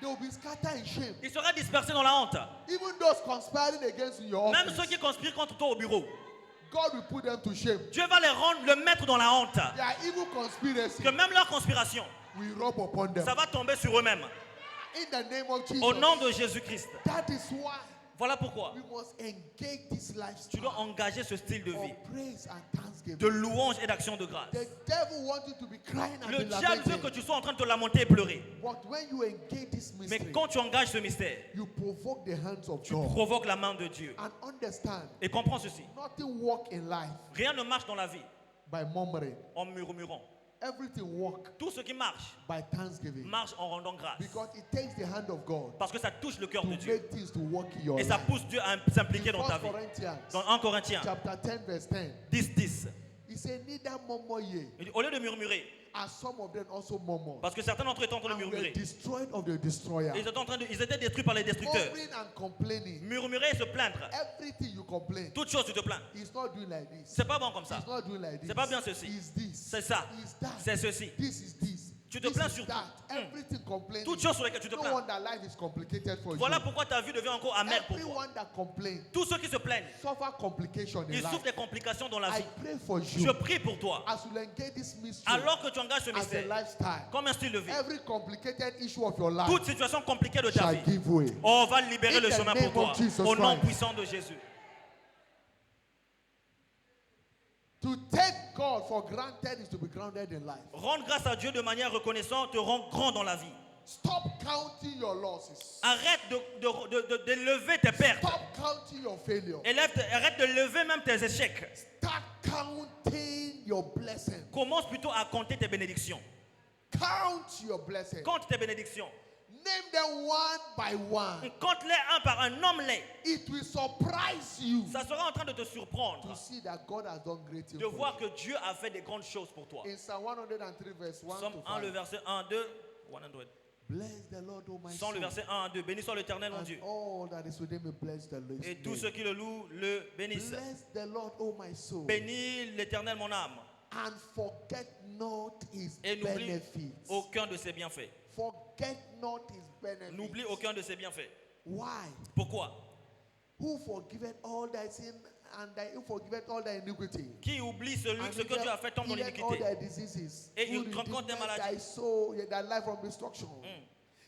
They will be scattered in shame. Ils seront dispersés dans la honte. Even those conspiring against you in your Même office, ceux qui conspirent contre toi au bureau, God will put them to shame. Dieu va les rendre, le mettre dans la honte. Their evil conspiracy Que même leur conspiration, will rub upon them. ça va tomber sur eux-mêmes. In the name of Jesus. Au nom de Jésus-Christ. That is why Voilà pourquoi we must engage this tu lifestyle dois engager ce style de vie, of praise and thanksgiving. de louange et d'action de grâce. The devil wants you to be crying and Le be diable veut que lamenting. tu sois en train de te lamenter et pleurer. But when you engage this Mais mystery, quand tu engages ce mystère, you provoke the hands of tu God. provoques la main de Dieu. And understand, Et comprends ceci. nothing work in life Rien ne marche dans la vie by murmuring. en murmurant. Everything work Tout ce qui marche, by thanksgiving. marche en rendant grâce. Because it takes the hand of God Parce que ça touche le cœur to de Dieu. make things to work in your Et ça life. pousse Dieu à s'impliquer dans ta 1 vie. Corinthians Dans 1 Corinthiens chapter 10 verse 10. 10, 10. He said, neither murmur ye, Il dit, au lieu de murmurer, as some of them also murmur, parce que certains d'entre eux étaient en train de and were murmurer. destroyed of the destroyer. Ils étaient détruits par les destructeurs. Murmuring and complaining. Murmurer et se plaindre. Everything you complain, Toute chose, tu te plains. he's not doing like this. C'est pas bon comme ça. He's not doing like this. C'est pas bien ceci. He's this. C'est ça. He's that. C'est ceci. This is this. Tu te This plains is sur that. tout. Everything complaining. Toutes choses sur lesquelles tu te No plains. wonder life is complicated for Voilà you. pourquoi ta vie devient encore amère pour toi. Everyone that complains Tous ceux qui se plaignent, suffer complication in ils life. souffrent des complications dans la I vie. pray for Je you prie pour toi. as you engage this mystery Alors que tu engages ce as a mystère lifestyle. comme un style de vie, Every complicated issue of your life toute situation compliquée de ta shall vie, give way. on va libérer In le the chemin name pour of toi. Jesus Au nom Christ. puissant de Jésus. To take God for granted is to be grounded in life. Rendre grâce à Dieu de manière reconnaissante te rend grand dans la vie. Stop counting your losses. Arrête de lever tes pertes. Stop counting your failure. Arrête de lever même tes échecs. Start counting your blessings. Commence plutôt à compter tes bénédictions. Count your blessings. Compte tes bénédictions. Name them one by one. Compte-les un par un, nomme-les. It will surprise you Ça sera en train de te surprendre to see that God has done great things de for voir que Dieu a fait des grandes choses pour toi. you. In Psalm 103 verse 1 Somme to 1, le 5. verset 1, 2, 100. Bless the Lord, O my Sans soul. le verset 1 à 2. Béni soit l'Éternel, mon And Dieu. all that is within me, bless the Lord. Et tous ceux qui le louent, le bénissent. Bless the Lord, O my soul. Bénis l'Éternel, mon âme. And forget not his Et n'oublie benefits. aucun de ses bienfaits. Forget not his benefits. N'oublie aucun de ses bienfaits. Why? Pourquoi? Who forgiveth all thy sin and who forgiveth all thy iniquity? Qui oublie ce And que Dieu a fait tombe dans healeth all l'iniquité. thy diseases. Et Who il rencontre des redeemeth maladies. thy soul, thy life from destruction.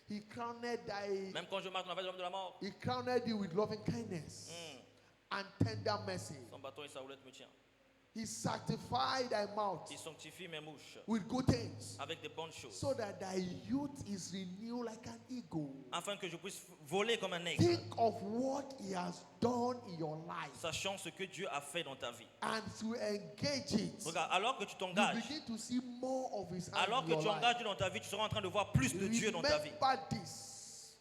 He crowned thy Même quand je marche dans la vallée de la mort, He crowned thee with loving kindness and tender mercy. son bâton et sa houlette me tient. He sanctified thy mouth Il sanctifie mes mouches with good things, avec des bonnes choses, so that thy youth is renewed like an eagle. afin que je puisse voler comme un aigle, Think of what he has done in your life sachant ce que Dieu a fait dans ta vie. and to engage it. Regarde, alors que tu You t'engages, begin to see more of his hand alors in que your tu life. engages Dieu dans ta vie, tu seras en train de voir plus de Dieu dans ta vie. Remember this.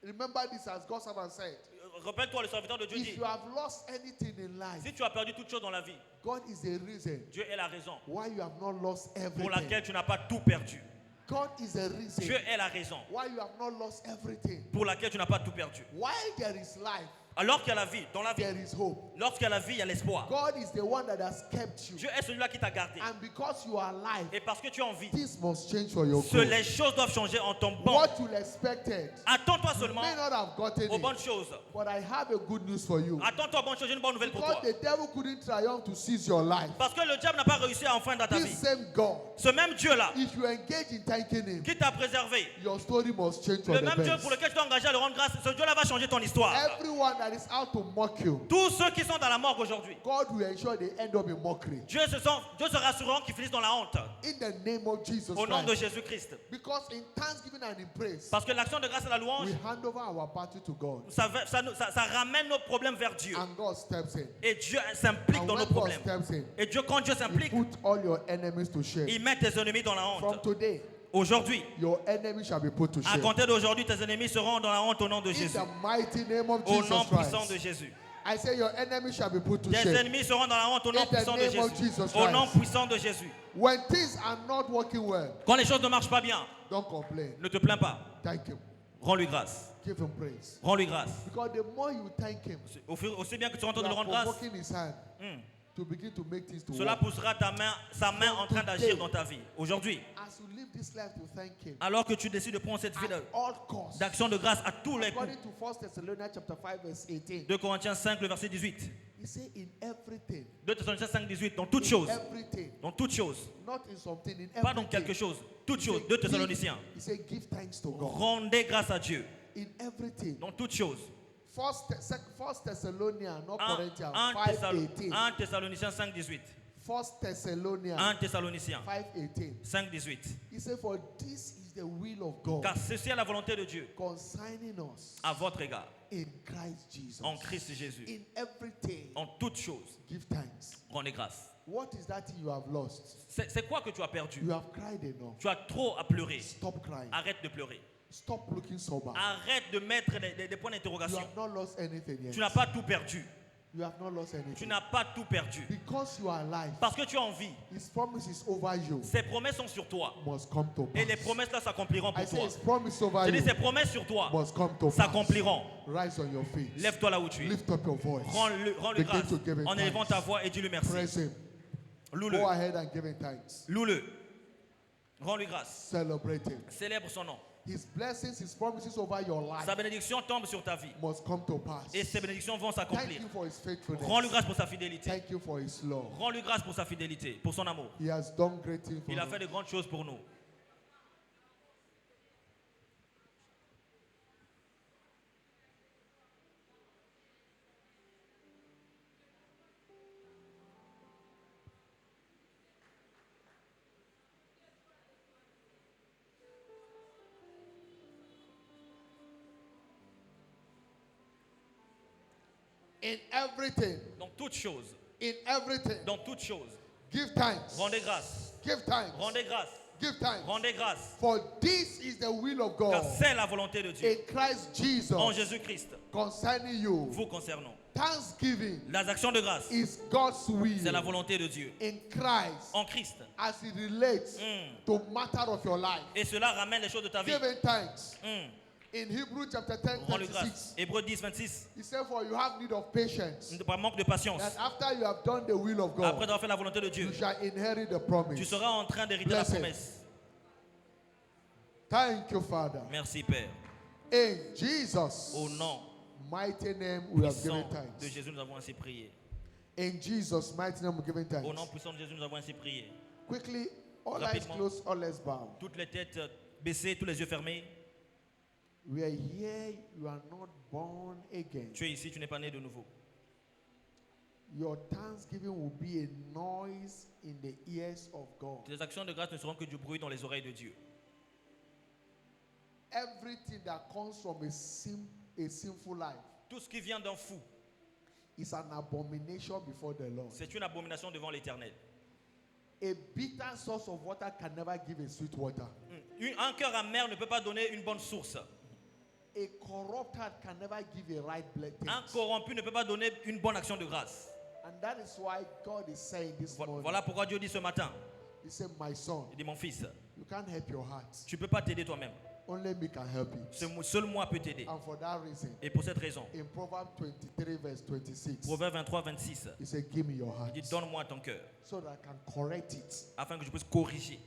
Remember this, as God's servant said. Rappelle-toi, le serviteur de Dieu If dit, you have lost anything in life, si tu as perdu toute chose dans la vie, God is the reason Dieu est la raison why you have not lost pour everything. laquelle tu n'as pas tout perdu. God is the reason Dieu est la raison why you have not lost everything. pour laquelle tu n'as pas tout perdu. Why there is life, Alors qu'il y a la vie, dans la vie, there is hope. lorsqu'il y a la vie, il y a l'espoir. God is the one that has kept you. Dieu est celui-là qui t'a gardé. And because you are alive, Et parce que tu es en vie, things must change for your les good. choses doivent changer en ton bon. What you expected, Attends-toi you seulement may not have gotten aux it. bonnes choses. But I have a good news for you. Attends-toi aux bonnes choses, j'ai une bonne nouvelle pour Because toi. the devil couldn't triumph to seize your life. Parce que le diable n'a pas réussi à enfreindre ta This vie. same God, Ce même Dieu-là, if you engage in thanking him, qui t'a préservé, your story must change for le the même Dieu best. pour lequel tu t'es engagé à le rendre grâce, ce Dieu-là va changer ton histoire. Everyone that is out to mock you, Tous ceux qui sont dans la morgue aujourd'hui, God will ensure they end up in mockery. Dieu se rassurera qu'ils finissent dans la honte. In the name of Jesus Au nom de Christ. Jésus-Christ. Because in thanksgiving and in praise, Parce que l'action de grâce et la louange, we hand over our battle to God. ça ramène nos problèmes vers Dieu. And God steps in. Et Dieu s'implique And dans when nos God problèmes. steps in, Et Dieu, quand Dieu He s'implique, put all your enemies to shame. il met tes ennemis dans la From honte. today, Aujourd'hui, your enemies shall be put to à shame. compter d'aujourd'hui, tes ennemis seront dans la honte au nom de In Jésus. the mighty name of Au nom Jesus puissant de Christ. Jésus. I say your enemies shall be put to Tes shame. ennemis seront dans la honte au nom In the puissant de name of Jésus. Jesus Au nom Christ. puissant de Jésus. When things are not working well, Quand les choses ne marchent pas bien, don't complain. ne te plains pas. Thank Him. Rends-lui grâce. Give Him praise. Rends-lui grâce. Because the more you thank Him, Aussi bien que tu entends you de le are rendre grâce, provoking His hand hmm, to begin to make things to cela work. poussera sa main en train d'agir dans ta vie. Aujourd'hui, As you live this life to thank Him, alors que tu décides de prendre cette vie at all costs. d'action de grâce à tous les coups. According to 1 Thessalonians chapter 5 verse 18, 2 Corinthiens 5, le verset 18. He said in everything, 2 Thessaloniciens 5, 18. Dans toutes in choses. everything, Dans toutes choses. not in something, in Pas dans everything. quelque chose. Toutes He choses. said, 2 Thessaloniciens. He said, give thanks to God. Rendez grâce à Dieu. In everything. Dans toutes choses. 1 Thessalonians, not 1 Corinthians, 5:18. Thessaloniciens 5, 18. 1 Thessalonians 1 Thessaloniciens 5:18. 5, 18. He said, for this is the will of God Car ceci est la volonté de Dieu concerning us à votre égard. in Christ Jesus. En Christ Jésus. In everything, En toutes choses. give thanks. Rendez grâce. What is that thing you have lost? C'est quoi que tu as perdu? You have cried enough. Tu as trop à pleurer. Stop crying. Arrête de pleurer. Stop looking sober. Arrête de mettre des points You d'interrogation. have not lost anything yet. Tu n'as pas tout perdu. You have not lost Tu anything. n'as pas tout perdu. Because you are alive, Parce que tu es en vie. His promises over you Ses promesses sont sur toi. must come to Et les pass. promesses là s'accompliront I pour say toi. His promise over Je dis you ces promesses sur toi must come to pass. s'accompliront. Rise on your feet. Lève-toi là où tu es. Lift up your voice. Rends-lui Begin grâce to give him en élevant thanks. ta voix et dis-lui merci. Praise Him. Loue-le. Go ahead and give Him thanks. Loue-le. Rends-lui grâce. Celebrate Him. Célèbre son nom. His blessings, His promises over your life Sa bénédiction tombe sur ta vie. must come to pass. Et ces bénédictions vont Thank s'accomplir. you for His faithfulness. Rends-lui grâce pour sa fidélité. Thank you for His love. Rends-lui grâce pour sa fidélité, pour son amour. He has done great things for Il a us. fait de grandes choses pour nous. In everything, Dans toutes choses, in everything, dans toutes choses, give thanks. rendez grâce. Give thanks. Rendez grâce. Give thanks. Rendez grâce. For this is the will of Car God c'est la volonté de Dieu. in Christ Jesus En Jésus-Christ, concerning you. vous concernant. Thanksgiving Les actions de grâce, is God's c'est la will volonté de Dieu. in Christ En Christ. as it relates to matter of your life. Et cela ramène les choses de ta vie. Give Him thanks. Mm. In Hebrew chapter 10, Rends-lui grâce. 36, Hébreux 10, 26. he said, for you have need of patience, Par manque de patience. that after you have done the will of Après God, avoir fait la volonté de Dieu, you shall inherit the tu promise. seras en train d'hériter la Bless him. promesse. Thank you, Father. Merci Père. In Jesus' Au nom mighty name, we have puissant given de thanks. Jésus, nous avons ainsi prié. In Jesus' mighty name, we give thanks. Au nom puissant de Jésus, nous avons ainsi prié. Quickly, all eyes Rapidement. closed, all eyes bow. Toutes les têtes baissées, tous les yeux fermés. We are here, you are not born again. Tu es ici, tu n'es pas né de nouveau. Your thanksgiving will be a noise in the ears of God. Tes actions de grâce ne seront que du bruit dans les oreilles de Dieu. Everything that comes from a sinful life Tout ce qui vient d'un fou, is an abomination before the Lord. c'est une abomination devant l'Éternel. A bitter source of water can never give a sweet water. Un cœur amer ne peut pas donner une bonne source. A corrupt heart can never give a right blessing. Un corrompu ne peut pas donner une bonne action de grâce. And that is why God is saying this morning, Voilà pourquoi Dieu dit ce matin, He said, my son, il dit mon fils, You can't help your heart. Tu ne peux pas t'aider toi-même. Only me can help you. Seul moi peut t'aider. And for that reason, Et pour cette raison, in Proverbs 23 verse 26, Proverbe 23, 26, he said, give me your heart il dit donne-moi ton cœur so that I can correct it. afin que je puisse corriger.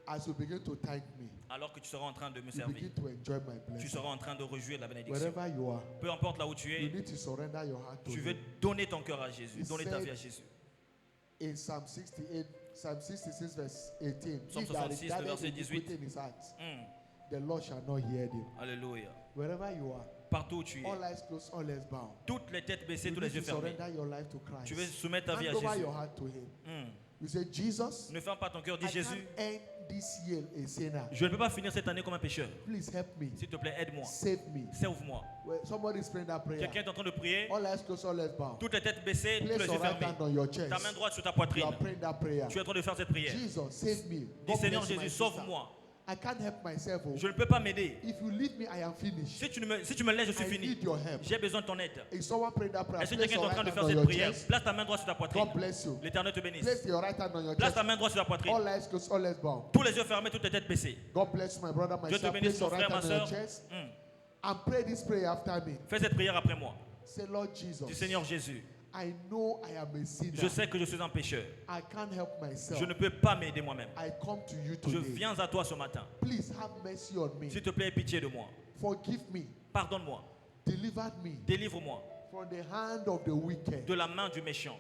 As you begin to thank me, Alors que tu seras en train de me you servir, begin to enjoy my tu blessing. seras en train de rejouer de la bénédiction. Wherever you are, Peu importe là où tu you es, need to surrender your heart to tu veux him. donner ton cœur à Jésus, He donner ta said- vie à Jésus. In Psalm 68, Psalm 66 verse 18, Psalm he that 66, regardeth verset iniquity 18. in his heart, Hmm. the Lord shall not hear him. Alléluia. Wherever you are, Partout où tu es, all eyes closed, all eyes bound. toutes les têtes baissées, You tous les need yeux to fermés. surrender your life to Christ. Tu veux soumettre ta vie à Hand over Jésus. your heart to him. Hmm. You say, Jesus, Ne ferme pas ton cœur, dis I can't Jésus, end this year a sinner. je ne peux pas finir cette année comme un pécheur. Please help me. S'il te plaît, aide-moi. Save me. Sauve-moi. Well, somebody is praying that prayer. Quelqu'un est en train de prier, All eyes closed, all eyes bound. toutes les têtes baissées, tous Place les yeux your right fermés. hand on your chest. Ta main droite sur ta You poitrine. are praying that prayer. Tu es en train de faire cette prière. Jesus, save me. Dis God Seigneur bless you, my Jésus, sister. sauve-moi. I can't help myself. Oh. Je ne peux pas m'aider. If you leave me, I am finished. Si tu me laisses, je suis I fini. need your help. J'ai besoin de ton aide. If someone prayed that prayer, Est-ce que place quelqu'un est your en train right de hand faire on cette your prière? chest. Place ta main droite sur ta poitrine. God bless you. L'Éternel te bénisse. Place your right hand on your Place chest. ta main droite sur ta poitrine. All eyes closed, all eyes bound. Tous les yeux fermés, toutes les têtes baissées. God bless you, my brother, my Dieu te sister. bénisse, Place mon your right frère, ma hand on your soeur. chest and pray this prayer after me. Fais cette prière après moi. Say, Lord Jesus, Du Seigneur Jésus, I know I am a sinner. je sais que je suis un pécheur. I can't help myself. Je ne peux pas m'aider moi-même. I come to you Je today. viens à toi ce matin. Please have mercy on me. S'il te plaît, aie pitié de moi. Forgive me. Pardonne-moi. Deliver me Délivre-moi from the hand of the wicked. de la main du méchant.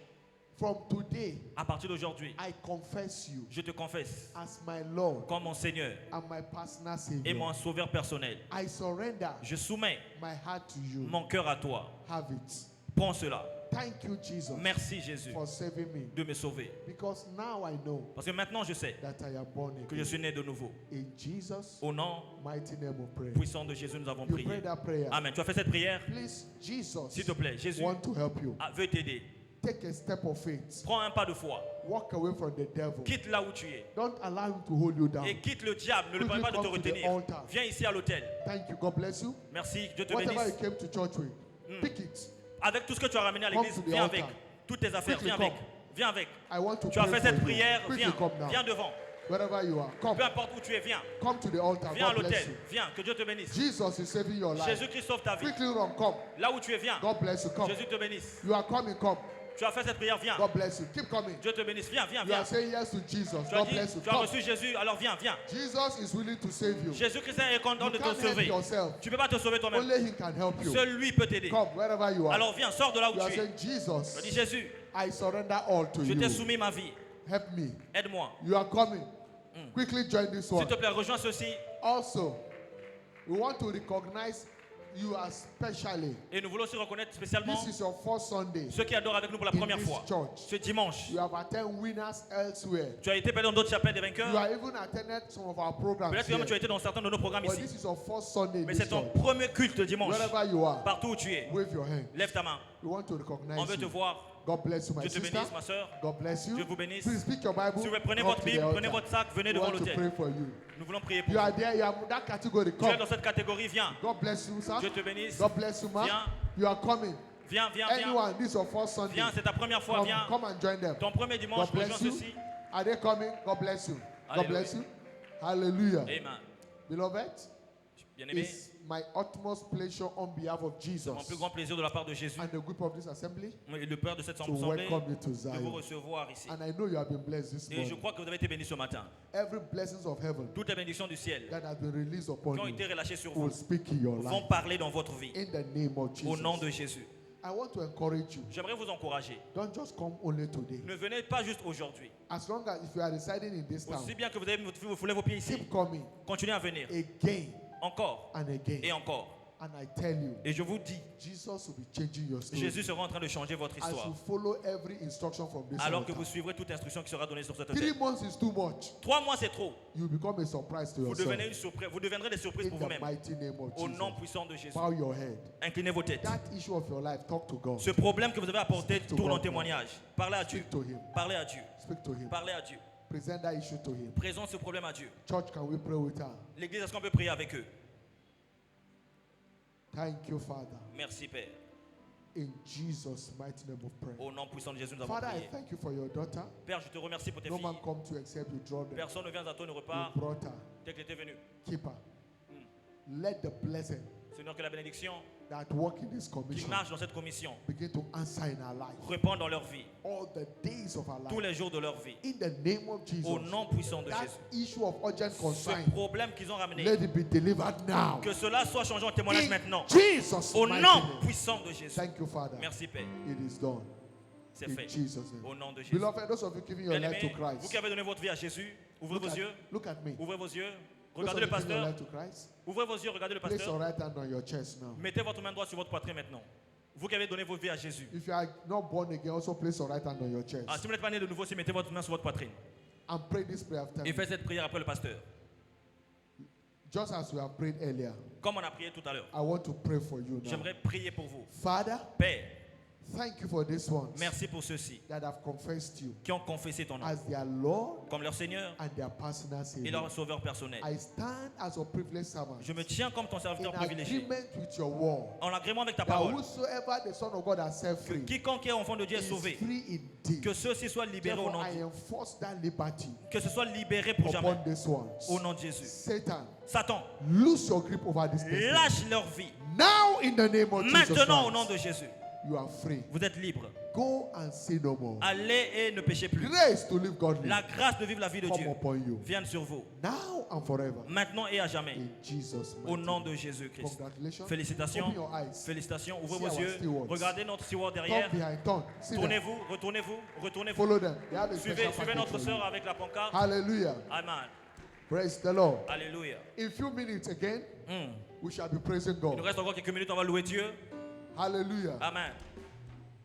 From today, À partir d'aujourd'hui, I confess you je te confesse as my Lord comme mon Seigneur and my personal et Savior. mon sauveur personnel. I surrender Je soumets my heart to you. mon cœur à toi. Have it. Prends cela. Thank you, Jesus, Merci Jésus for saving me. de me sauver. Because now I know Parce que maintenant je sais that I am born que je again. suis né de nouveau. In Jesus' Au nom mighty name we pray. puissant de Jésus, nous avons You pray prié. that prayer. Amen. Tu as fait cette prière? Please, Jesus, S'il te plaît, Jésus want to help you. veut t'aider. Take a step of faith. Prends un pas de foi. Walk away from the devil. Quitte là où tu es. Don't allow him to hold you down. Et quitte le diable. Ne le permets pas de te Quickly come to the retenir. altar. Viens ici à l'autel. Thank you. God bless you. Merci. Dieu te Whatever you bénisse. came to church with, pick it. Avec tout ce que tu as ramené à Come l'église, to the viens altar. avec. Toutes tes affaires, Quickly viens avec. come. Viens avec. I want to Tu as pray fait for cette you. prière, Quickly viens. come now. Viens devant. Wherever you are, come. Peu importe où tu es, viens. Come to the altar. Viens à God bless l'autel. you. Viens. Que Dieu te bénisse. Jesus is saving your life. Jésus-Christ sauve ta vie. Quickly run. Come. Là où tu es, viens. God bless you. Come. Jésus te bénisse. You are coming. Come. Tu as fait cette prière, viens. God bless you. Keep coming. Dieu te bénisse. Viens, viens, You viens. are saying yes to Jesus. Tu as God dit, bless you. tu as Come. reçu Jésus, alors viens, viens. Jesus is willing to save you. Jésus-Christ est content You de te can't help sauver. yourself. Tu ne peux pas te sauver toi-même. Only He can help you. Seul lui peut t'aider. Come wherever you are. Alors viens, sors de là où You are tu es. saying, Je Jesus, dis Jésus, I surrender all to je t'ai you. soumis ma vie. Help me. Aide-moi. You are coming. Quickly join this S'il one. te plaît, rejoins ceci. Also, we want to recognize you as specially. Et nous voulons aussi reconnaître spécialement This is your first Sunday. ceux qui adorent avec nous pour la In première this fois. church. Ce dimanche, You have attended winners elsewhere. tu as été peut-être dans d'autres chapelles des You vainqueurs. have even attended some of our programs Peut-être que même tu as here. été dans certains de nos programmes But ici. this is your first Sunday in Mais this c'est ton church. premier culte dimanche. Wherever you are, Partout où tu es, wave your hand. lève ta main. We want to On recognize veut te you. voir. God bless you, my Dieu te sister. bénisse, ma soeur. God bless you. Dieu vous bénisse. Please pick your Bible. Si vous prenez Come votre to the Bible, prenez altar. votre sac, venez We devant want to l'autel. pray for you. Nous voulons prier pour You vous. are there. You are in that category. Tu es Come. dans cette catégorie, viens. God bless you, sir. Dieu te bénisse. God bless you, ma. Viens. You are coming. Viens, viens, viens. Anyone, this is your first Sunday. Viens, c'est ta première fois, Come, viens. come and join them. Ton premier dimanche, God rejoins bless you. ceci. Are they coming? God bless you. God Hallelujah. bless you. Hallelujah. Amen. Beloved, Bien-aimé, it's my utmost pleasure on behalf of Jesus c'est mon plus grand plaisir de la part de Jésus and the group of this assembly et le Père de cette to assemblée welcome you to de vous Zion. recevoir ici. And I know you have been blessed this Et je morning. crois que vous avez été bénis ce matin. Every blessings of heaven Toutes les bénédictions du ciel that has been released qui upon ont you été relâchées sur vous will speak in your vont life. parler dans votre vie. In the name of Au nom de Jesus. Jésus. I want to encourage you. J'aimerais vous encourager. Don't just come only today. Ne venez pas juste aujourd'hui. As long as if you are residing in this town, Aussi bien que vous avez vous foulez vos pieds ici, keep coming continuez à venir. again Encore and et again. encore. And I tell you, Et je vous dis, Jesus will be changing your story. Jésus sera en train de changer votre As histoire. you follow every instruction from this Alors que altar. vous suivrez toute instruction qui sera donnée sur cette 3 terre. months is too much. 3 mois, c'est trop. You become a surprise to Vous yourself. devenez une surprise. Vous deviendrez des surprises In pour the vous-même. mighty name of Au nom Jesus. puissant de Jésus. Bow your head. Inclinez vos têtes. That issue of your life, talk to God. Ce problème que vous avez apporté Speak to tourne en God. témoignage. Parlez à Dieu. Speak to Him. Parlez à Dieu. Speak to Him. Parlez à Dieu. Present that issue to Him. Présente ce problème à Dieu. Church, can we pray with her? L'église, est-ce qu'on peut prier avec eux? Thank you, Father. Merci, Père. In Jesus' mighty name of prayer. Au nom puissant de Jésus, nous avons Father, I prié. thank you for your daughter. Père, je te remercie pour tes No man filles. come to except you draw them. Personne ne vient à toi, ne repart You brought her. dès que tu étais venu. Keep her. Let the blessing Seigneur, que la bénédiction that work in this qui commission marche dans cette commission begin to answer in our life. répande dans leur vie, All the days of our tous life. les jours de leur vie. In the name of Jesus. Au nom puissant de That Jésus. issue of urgent Ce concern, problème qu'ils ont ramené, let it be delivered now. que cela soit changé en témoignage In maintenant. Jesus' Au mighty nom name. puissant de Jésus. Thank you, Father. Merci Père, It is done. c'est In fait. Jesus' name. Au nom de Jésus. Beloved, those of you giving your life to Bien-aimés, vous Christ, qui avez donné votre vie à Jésus, ouvrez vos yeux, look at me. ouvrez vos yeux, Those of regardez you le giving your pasteur, life to Christ, ouvrez vos yeux, regardez le place your pasteur, right hand on your chest now. mettez votre main droite sur votre poitrine maintenant. Vous qui avez donné votre vie à Jésus. If you are not born again, also place your right hand on your chest. Ah, si vous n'êtes pas né de nouveau, si mettez votre main sur votre poitrine. And pray this prayer after Et me. faites cette prière après le pasteur. Just as we have prayed earlier, Comme on a prié tout à l'heure. I want to pray for you now. J'aimerais prier pour vous. Father, Père, thank you for these ones merci pour ceux-ci that have confessed you qui ont confessé ton nom as their Lord comme leur Seigneur and their personal et Savior. leur sauveur personnel. I stand as a privileged servant Je me tiens comme ton in serviteur privilégié. agreement with your word En agrément avec ta that parole. whosoever the Son of God has set Que free quiconque est enfant de Dieu est is sauvé. free indeed. Que ceux-ci soient libérés au Therefore, nom de I Dieu. enforce that liberty Que ce soit libéré pour jamais. upon these ones. Au nom de Jésus. Satan, Satan, lose your grip over this destiny. lâche leur vie. Now in the name of Jesus Maintenant au nom Christ, de Jésus. you are free. Vous êtes libres. Go and sin no more. Allez et ne péchez plus. Grace to live godly La grâce de vivre la vie de come Dieu upon you vienne sur vous. now and forever. Maintenant et à jamais. In Jesus' Au mighty nom name. de Jésus-Christ. Congratulations. Félicitations. Open your eyes. Félicitations. Ouvrez See vos our yeux. stewards. Regardez notre steward Turn derrière. behind, turn. See them. Tournez-vous, retournez-vous, retournez-vous. Follow them. They have a Suivez, special suivez package notre for you. sœur avec la pancarte. Hallelujah. Amen. Praise the Lord. Alléluia. In few minutes again, Hmm. we shall be praising Il nous God. reste encore quelques minutes, on va louer Dieu. Hallelujah. Amen.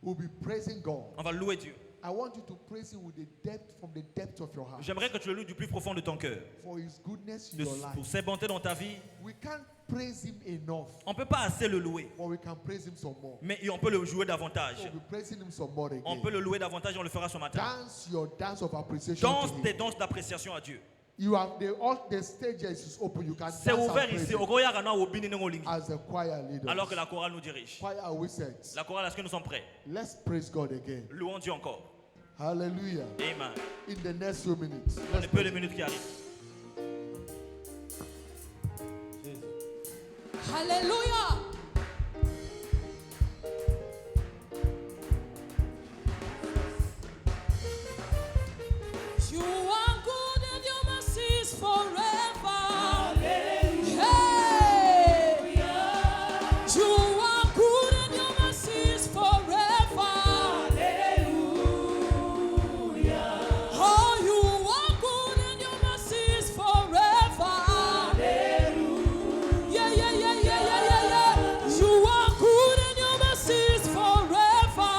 We'll be praising God. On va louer Dieu. I want you to praise Him with the depth from the depth of your heart J'aimerais que tu le loues du plus profond de ton cœur. for His goodness in De- your pour life. ses bontés dans ta vie. We can't praise Him enough, On ne peut pas assez le louer, but we can praise Him some more. mais on peut le jouer davantage. We'll be praising Him some more On again. peut le louer davantage et on le fera ce matin. Dance your dance of appreciation. Danse to Him. tes danses d'appréciation à Dieu. You have all the stages is open. You can dance C'est and ouvert praise ici. Him Au Goya Rana, au Bini Nengolingi. as a choir leader. Alors que la chorale nous dirige. Choir, are we set? La chorale, est-ce que nous sommes prêts? Let's praise God again. Louons Dieu encore. Hallelujah. Amen. In the next few minutes. Dans les peu de minutes qui arrivent. Hallelujah. You are good and your mercy is forever. Hey. You are good and your mercy is forever. Oh, you are good and your mercy is forever. Yeah, yeah, yeah, yeah, yeah, yeah, yeah. You are good and your mercy is forever.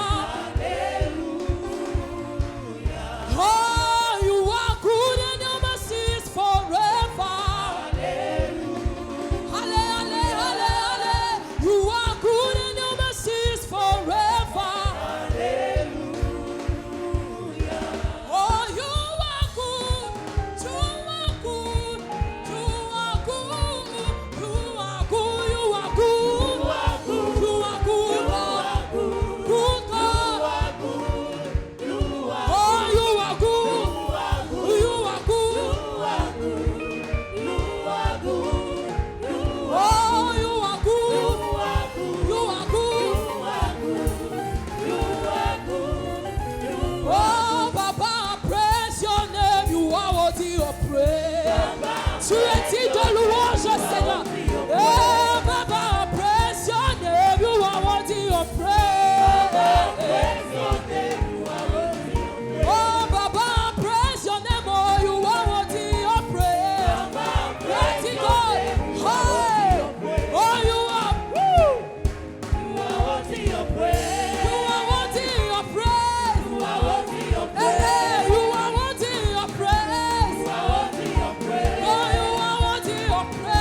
Oh, you are good and your mercy is forever. Halle, halle, halle, halle. You are good and your mercy is forever. Oh, you are good. You are good. You are good. You are good. You are good. You are good. Good God. Oh, you are good. You are good. Oh, you are good. You are good. Oh, Baba, I praise your name. You are worthy of praise. Tu es digne de louange, Seigneur. Eh, Baba, I praise your name. You are worthy of praise. Oh, Baba, I praise your name. Oh, you are worthy of praise. Mighty God. Hey. Oh, you are. Woo. You are worthy of praise. Hey, you are worthy of praise. Oh, you are worthy of praise.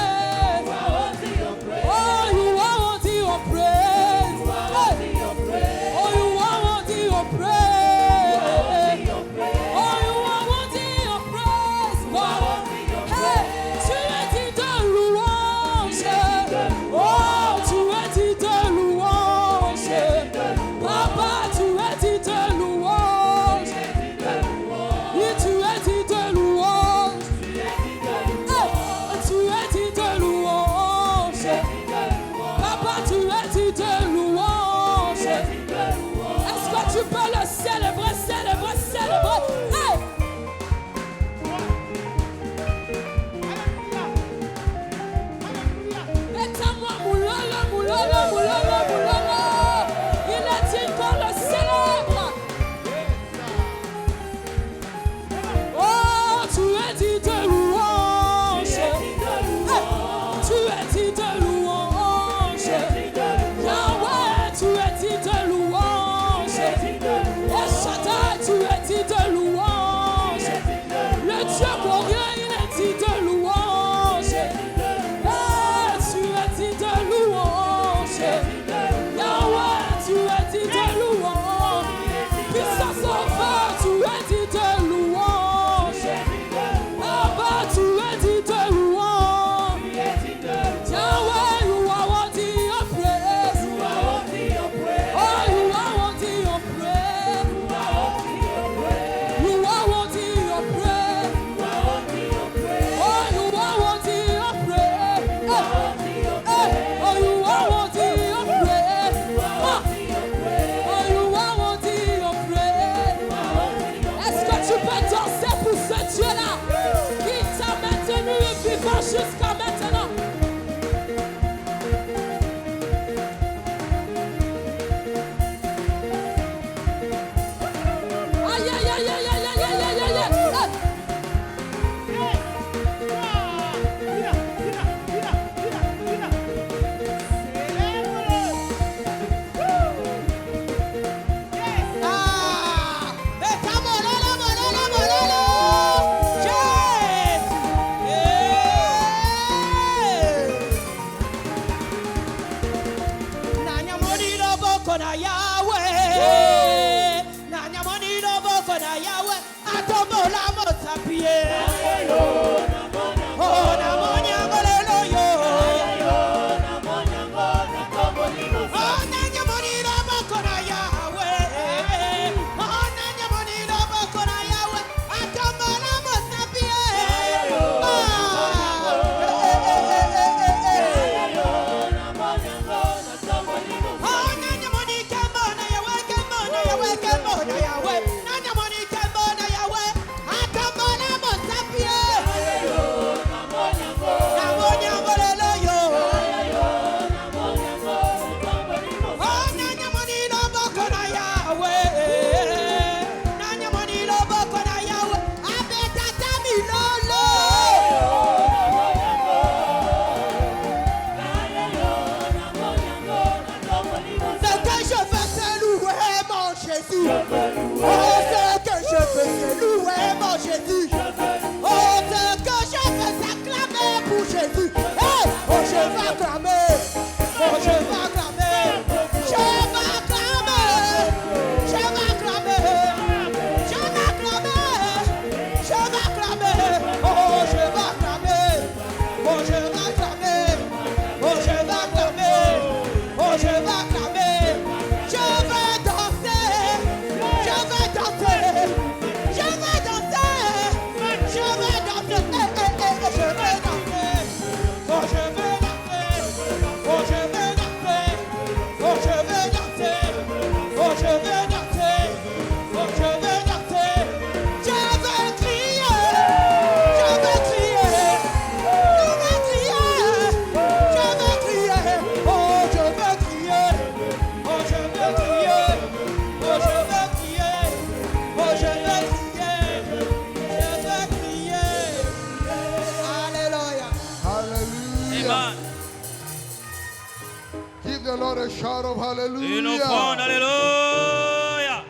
A shout of Une offrande, hallelujah. alléluia.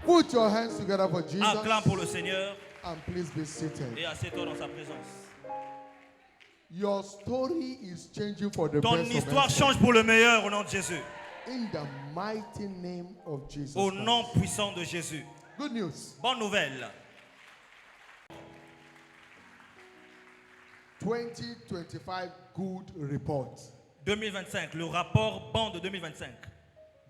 Put your hands together for Jesus. Acclame pour le Seigneur And please be seated. et assieds-toi dans sa présence. Your story is changing for the Ton best of histoire us. change pour le meilleur au nom de Jésus. In the mighty name of Jesus Au Christ. nom puissant de Jésus. Good news. Bonne nouvelle. 2025 good report. 2025, le rapport bande 2025.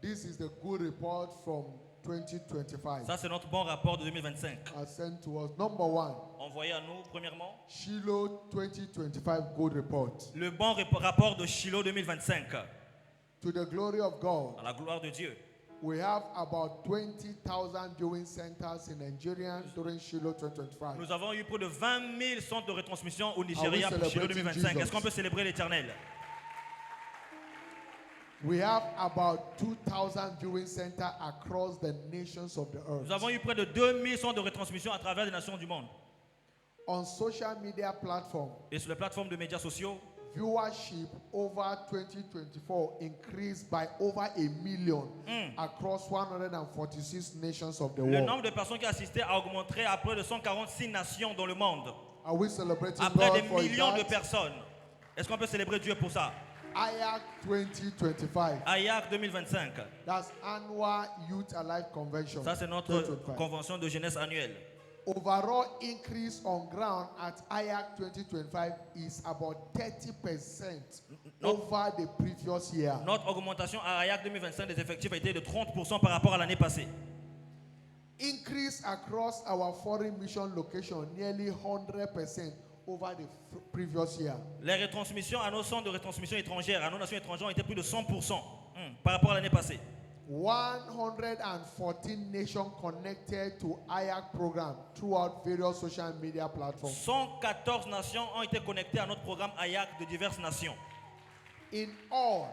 This is the good report from 2025. Ça, c'est notre bon rapport de 2025. Sent to us. Number one, Envoyé à nous, premièrement, Shiloh 2025 good report. le bon rapport de Shiloh 2025. To the glory of God, À la gloire de Dieu. we have about 20,000 viewing centers in Nigeria during Shiloh 2025. Nous avons eu près de 20 000 centres de retransmission au Nigeria Are we pour Shiloh celebrating 2025. Jesus? Est-ce qu'on peut célébrer l'Éternel? We have about 2,000 viewing centers across the nations of the earth. Nous avons eu près de 2000 centres de retransmission à travers les nations du monde. On social media platforms, Et sur les plateformes de médias sociaux, viewership over 2024 increased by over 1 million across 146 nations of the le world. nombre de personnes qui assistaient a augmenté à près de 146 nations dans le monde. Are we celebrating À près God des for millions de that? personnes. Est-ce qu'on peut célébrer Dieu pour ça? IAC 2025. AYAC 2025. That's Annual Youth Alive Convention. Ça, c'est notre 2025. convention de jeunesse annuelle. Overall increase on ground at IAC 2025 is about 30% over the previous year. Notre augmentation à AYAC 2025 des effectifs a été de 30% par rapport à l'année passée. Increase across our foreign mission location nearly 100% over the previous year. Les retransmissions à nos centres de retransmission étrangères, à nos nations étrangères, ont été plus de 100% par rapport à l'année passée. 114 nations connected to IAC program throughout various social media platforms. 114 nations ont été connectées à notre programme AYAC de diverses nations. In all,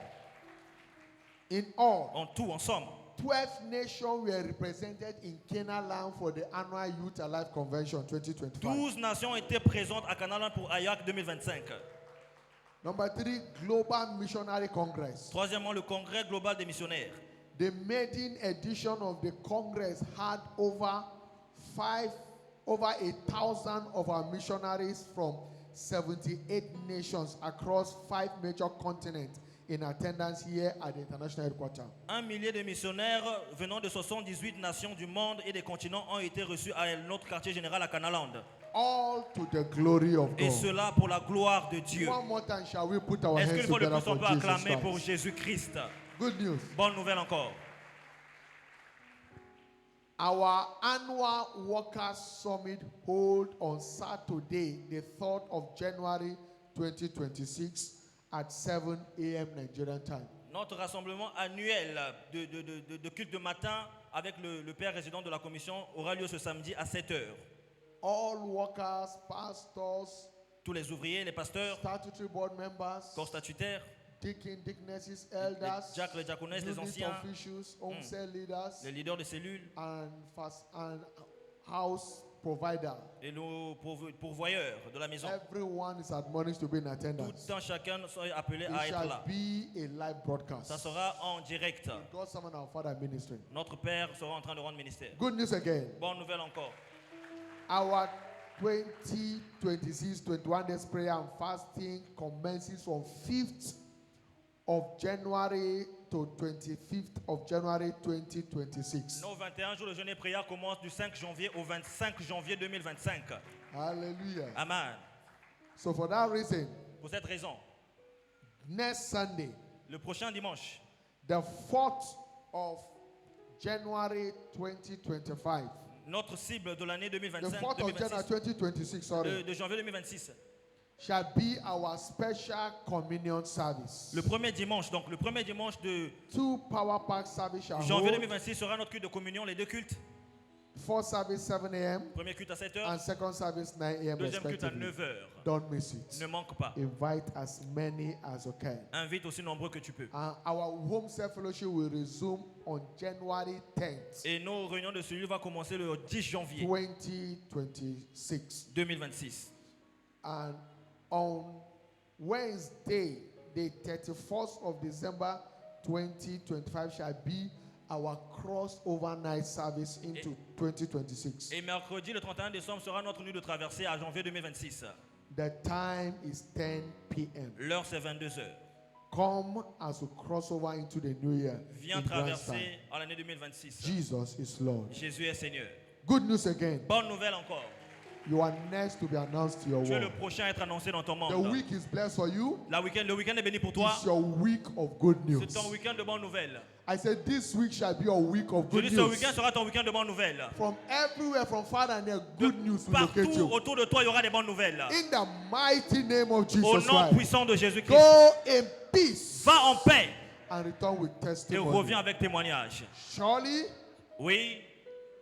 En tout, en somme, 12 nations were represented in Canaan land for the annual Youth Alive Convention 2025. 12 nations ont été présentes à Canaan pour AYAC 2025. Number 3, Global Missionary Congress. Troisièmement, le Congrès global des missionnaires. The maiden edition of the Congress had over 1,000 of our missionaries from 78 nations across 5 major continents in attendance here at the international headquarters. 1 millier de missionnaires venant de 78 nations du monde et des continents ont été reçus à notre quartier général à Canaland. All to the glory of Et God. cela pour la gloire de Dieu. One more time, shall we put our Est-ce hands qu'une fois de together plus on for peut Jesus acclamer Christ? pour Jésus-Christ? Good news. Bonne nouvelle encore. Our annual Workers Summit hold on Saturday, the 3rd of January 2026 at 7 a.m. Nigerian time. Notre rassemblement annuel de culte de matin avec le père résident de la commission aura lieu ce samedi à 7h. All workers, pastors, Tous les ouvriers, les pasteurs, statutory board members, corps statutaires, deacon, deaconesses, elders, diacres, les diaconesses, les unit anciens, officials, home cell leaders, les leaders de cellules and house provider. et nos pourvoyeurs de la maison. Everyone is admonished to be in Tout attendance. un chacun sera appelé It à être shall là. be a live broadcast. Ça sera en direct. God, someone, our Father ministry. Notre Père sera en train de rendre ministère. Good news again. Bonne nouvelle encore. Our 2026-21 days prayer and fasting commences from 5th of January to 25th of January 2026. Nos 21 jours de jeûne et prière commencent du 5 janvier au 25 janvier 2025. Hallelujah. Amen. So for that reason, Pour cette raison, next Sunday, le prochain dimanche, the 4th of January 2025, notre cible de l'année the 4th of January 2025, 2026, sorry, de janvier 2026, shall be our special communion service. le premier dimanche, donc le premier dimanche de 2 power pack service shall janvier hold. 2026 sera notre culte de communion, les deux cultes. First service 7 a.m. Premier culte à 7h, and second service 9 a.m. deuxième culte à respectively. 9h. Don't miss it. Ne manque pas. Invite as many as you can. Invite aussi nombreux que tu peux. And our home self fellowship will resume on January 10th, Et nos réunions de cellule vont commencer le 10 janvier 2026. 2026. And on Wednesday, the 31st of December 2025 shall be our crossover night service into 2026. Et mercredi, le 31 décembre, sera notre nuit de traversée à janvier 2026. The time is 10 p.m. L'heure, c'est 22h. Come as we cross over into the new year. Viens in grand style. traverser à l'année 2026. Jesus is Lord. Jésus est Seigneur. Good news again. Bonne nouvelle encore. You are next to be announced to your Tu es le world. prochain à être annoncé dans ton The monde. week is blessed for you. Le week-end est béni pour toi. It's your week of good news. C'est ton week-end de bonnes nouvelles. I said this week shall be your week of Je good dis ce news. week-end sera ton week-end de bonnes nouvelles. From everywhere, from far and near, good news will locate Partout you. autour de toi, il y aura des bonnes nouvelles. In the mighty name of Au Jesus nom Christ. puissant de Jésus-Christ. Go in peace Va en paix and return with et testimony. reviens avec témoignage. Surely, Oui,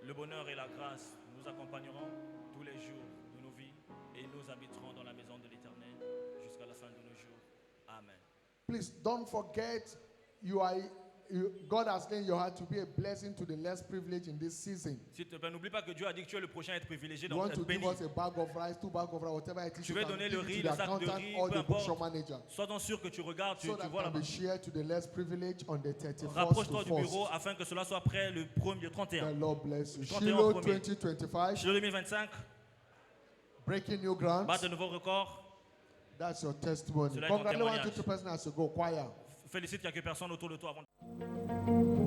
le bonheur et la grâce nous accompagneront tous les jours de nos vies et nous habiterons dans la maison de l'Éternel jusqu'à la fin de nos jours. Amen. please don't forget God has laid in your heart to be a blessing to the less privileged in this season. S'il te plaît, n'oublie pas que Dieu a dit que tu es le prochain à être privilégié You dans want cette to give béni. us a bag of rice, 2 bags of rice, whatever it is, Tu you veux can donner give le it riz, to le the sac de accountant riz, or peu the bookshop importe. manager. Sois-en sûr que tu regardes, So tu that vois can be là-bas. shared to the less privileged on the 31st Rapproche-toi to du bureau 1st. afin que cela soit prêt le 31. The Lord bless you. 31 Shiloh premier. 2025, Shiloh 2025, breaking new ground. bat de nouveaux records. That's your testimony. Cela est ton Congratulate one témoignage. to two person as you go. Choir. Félicite quelques personnes autour de toi avant.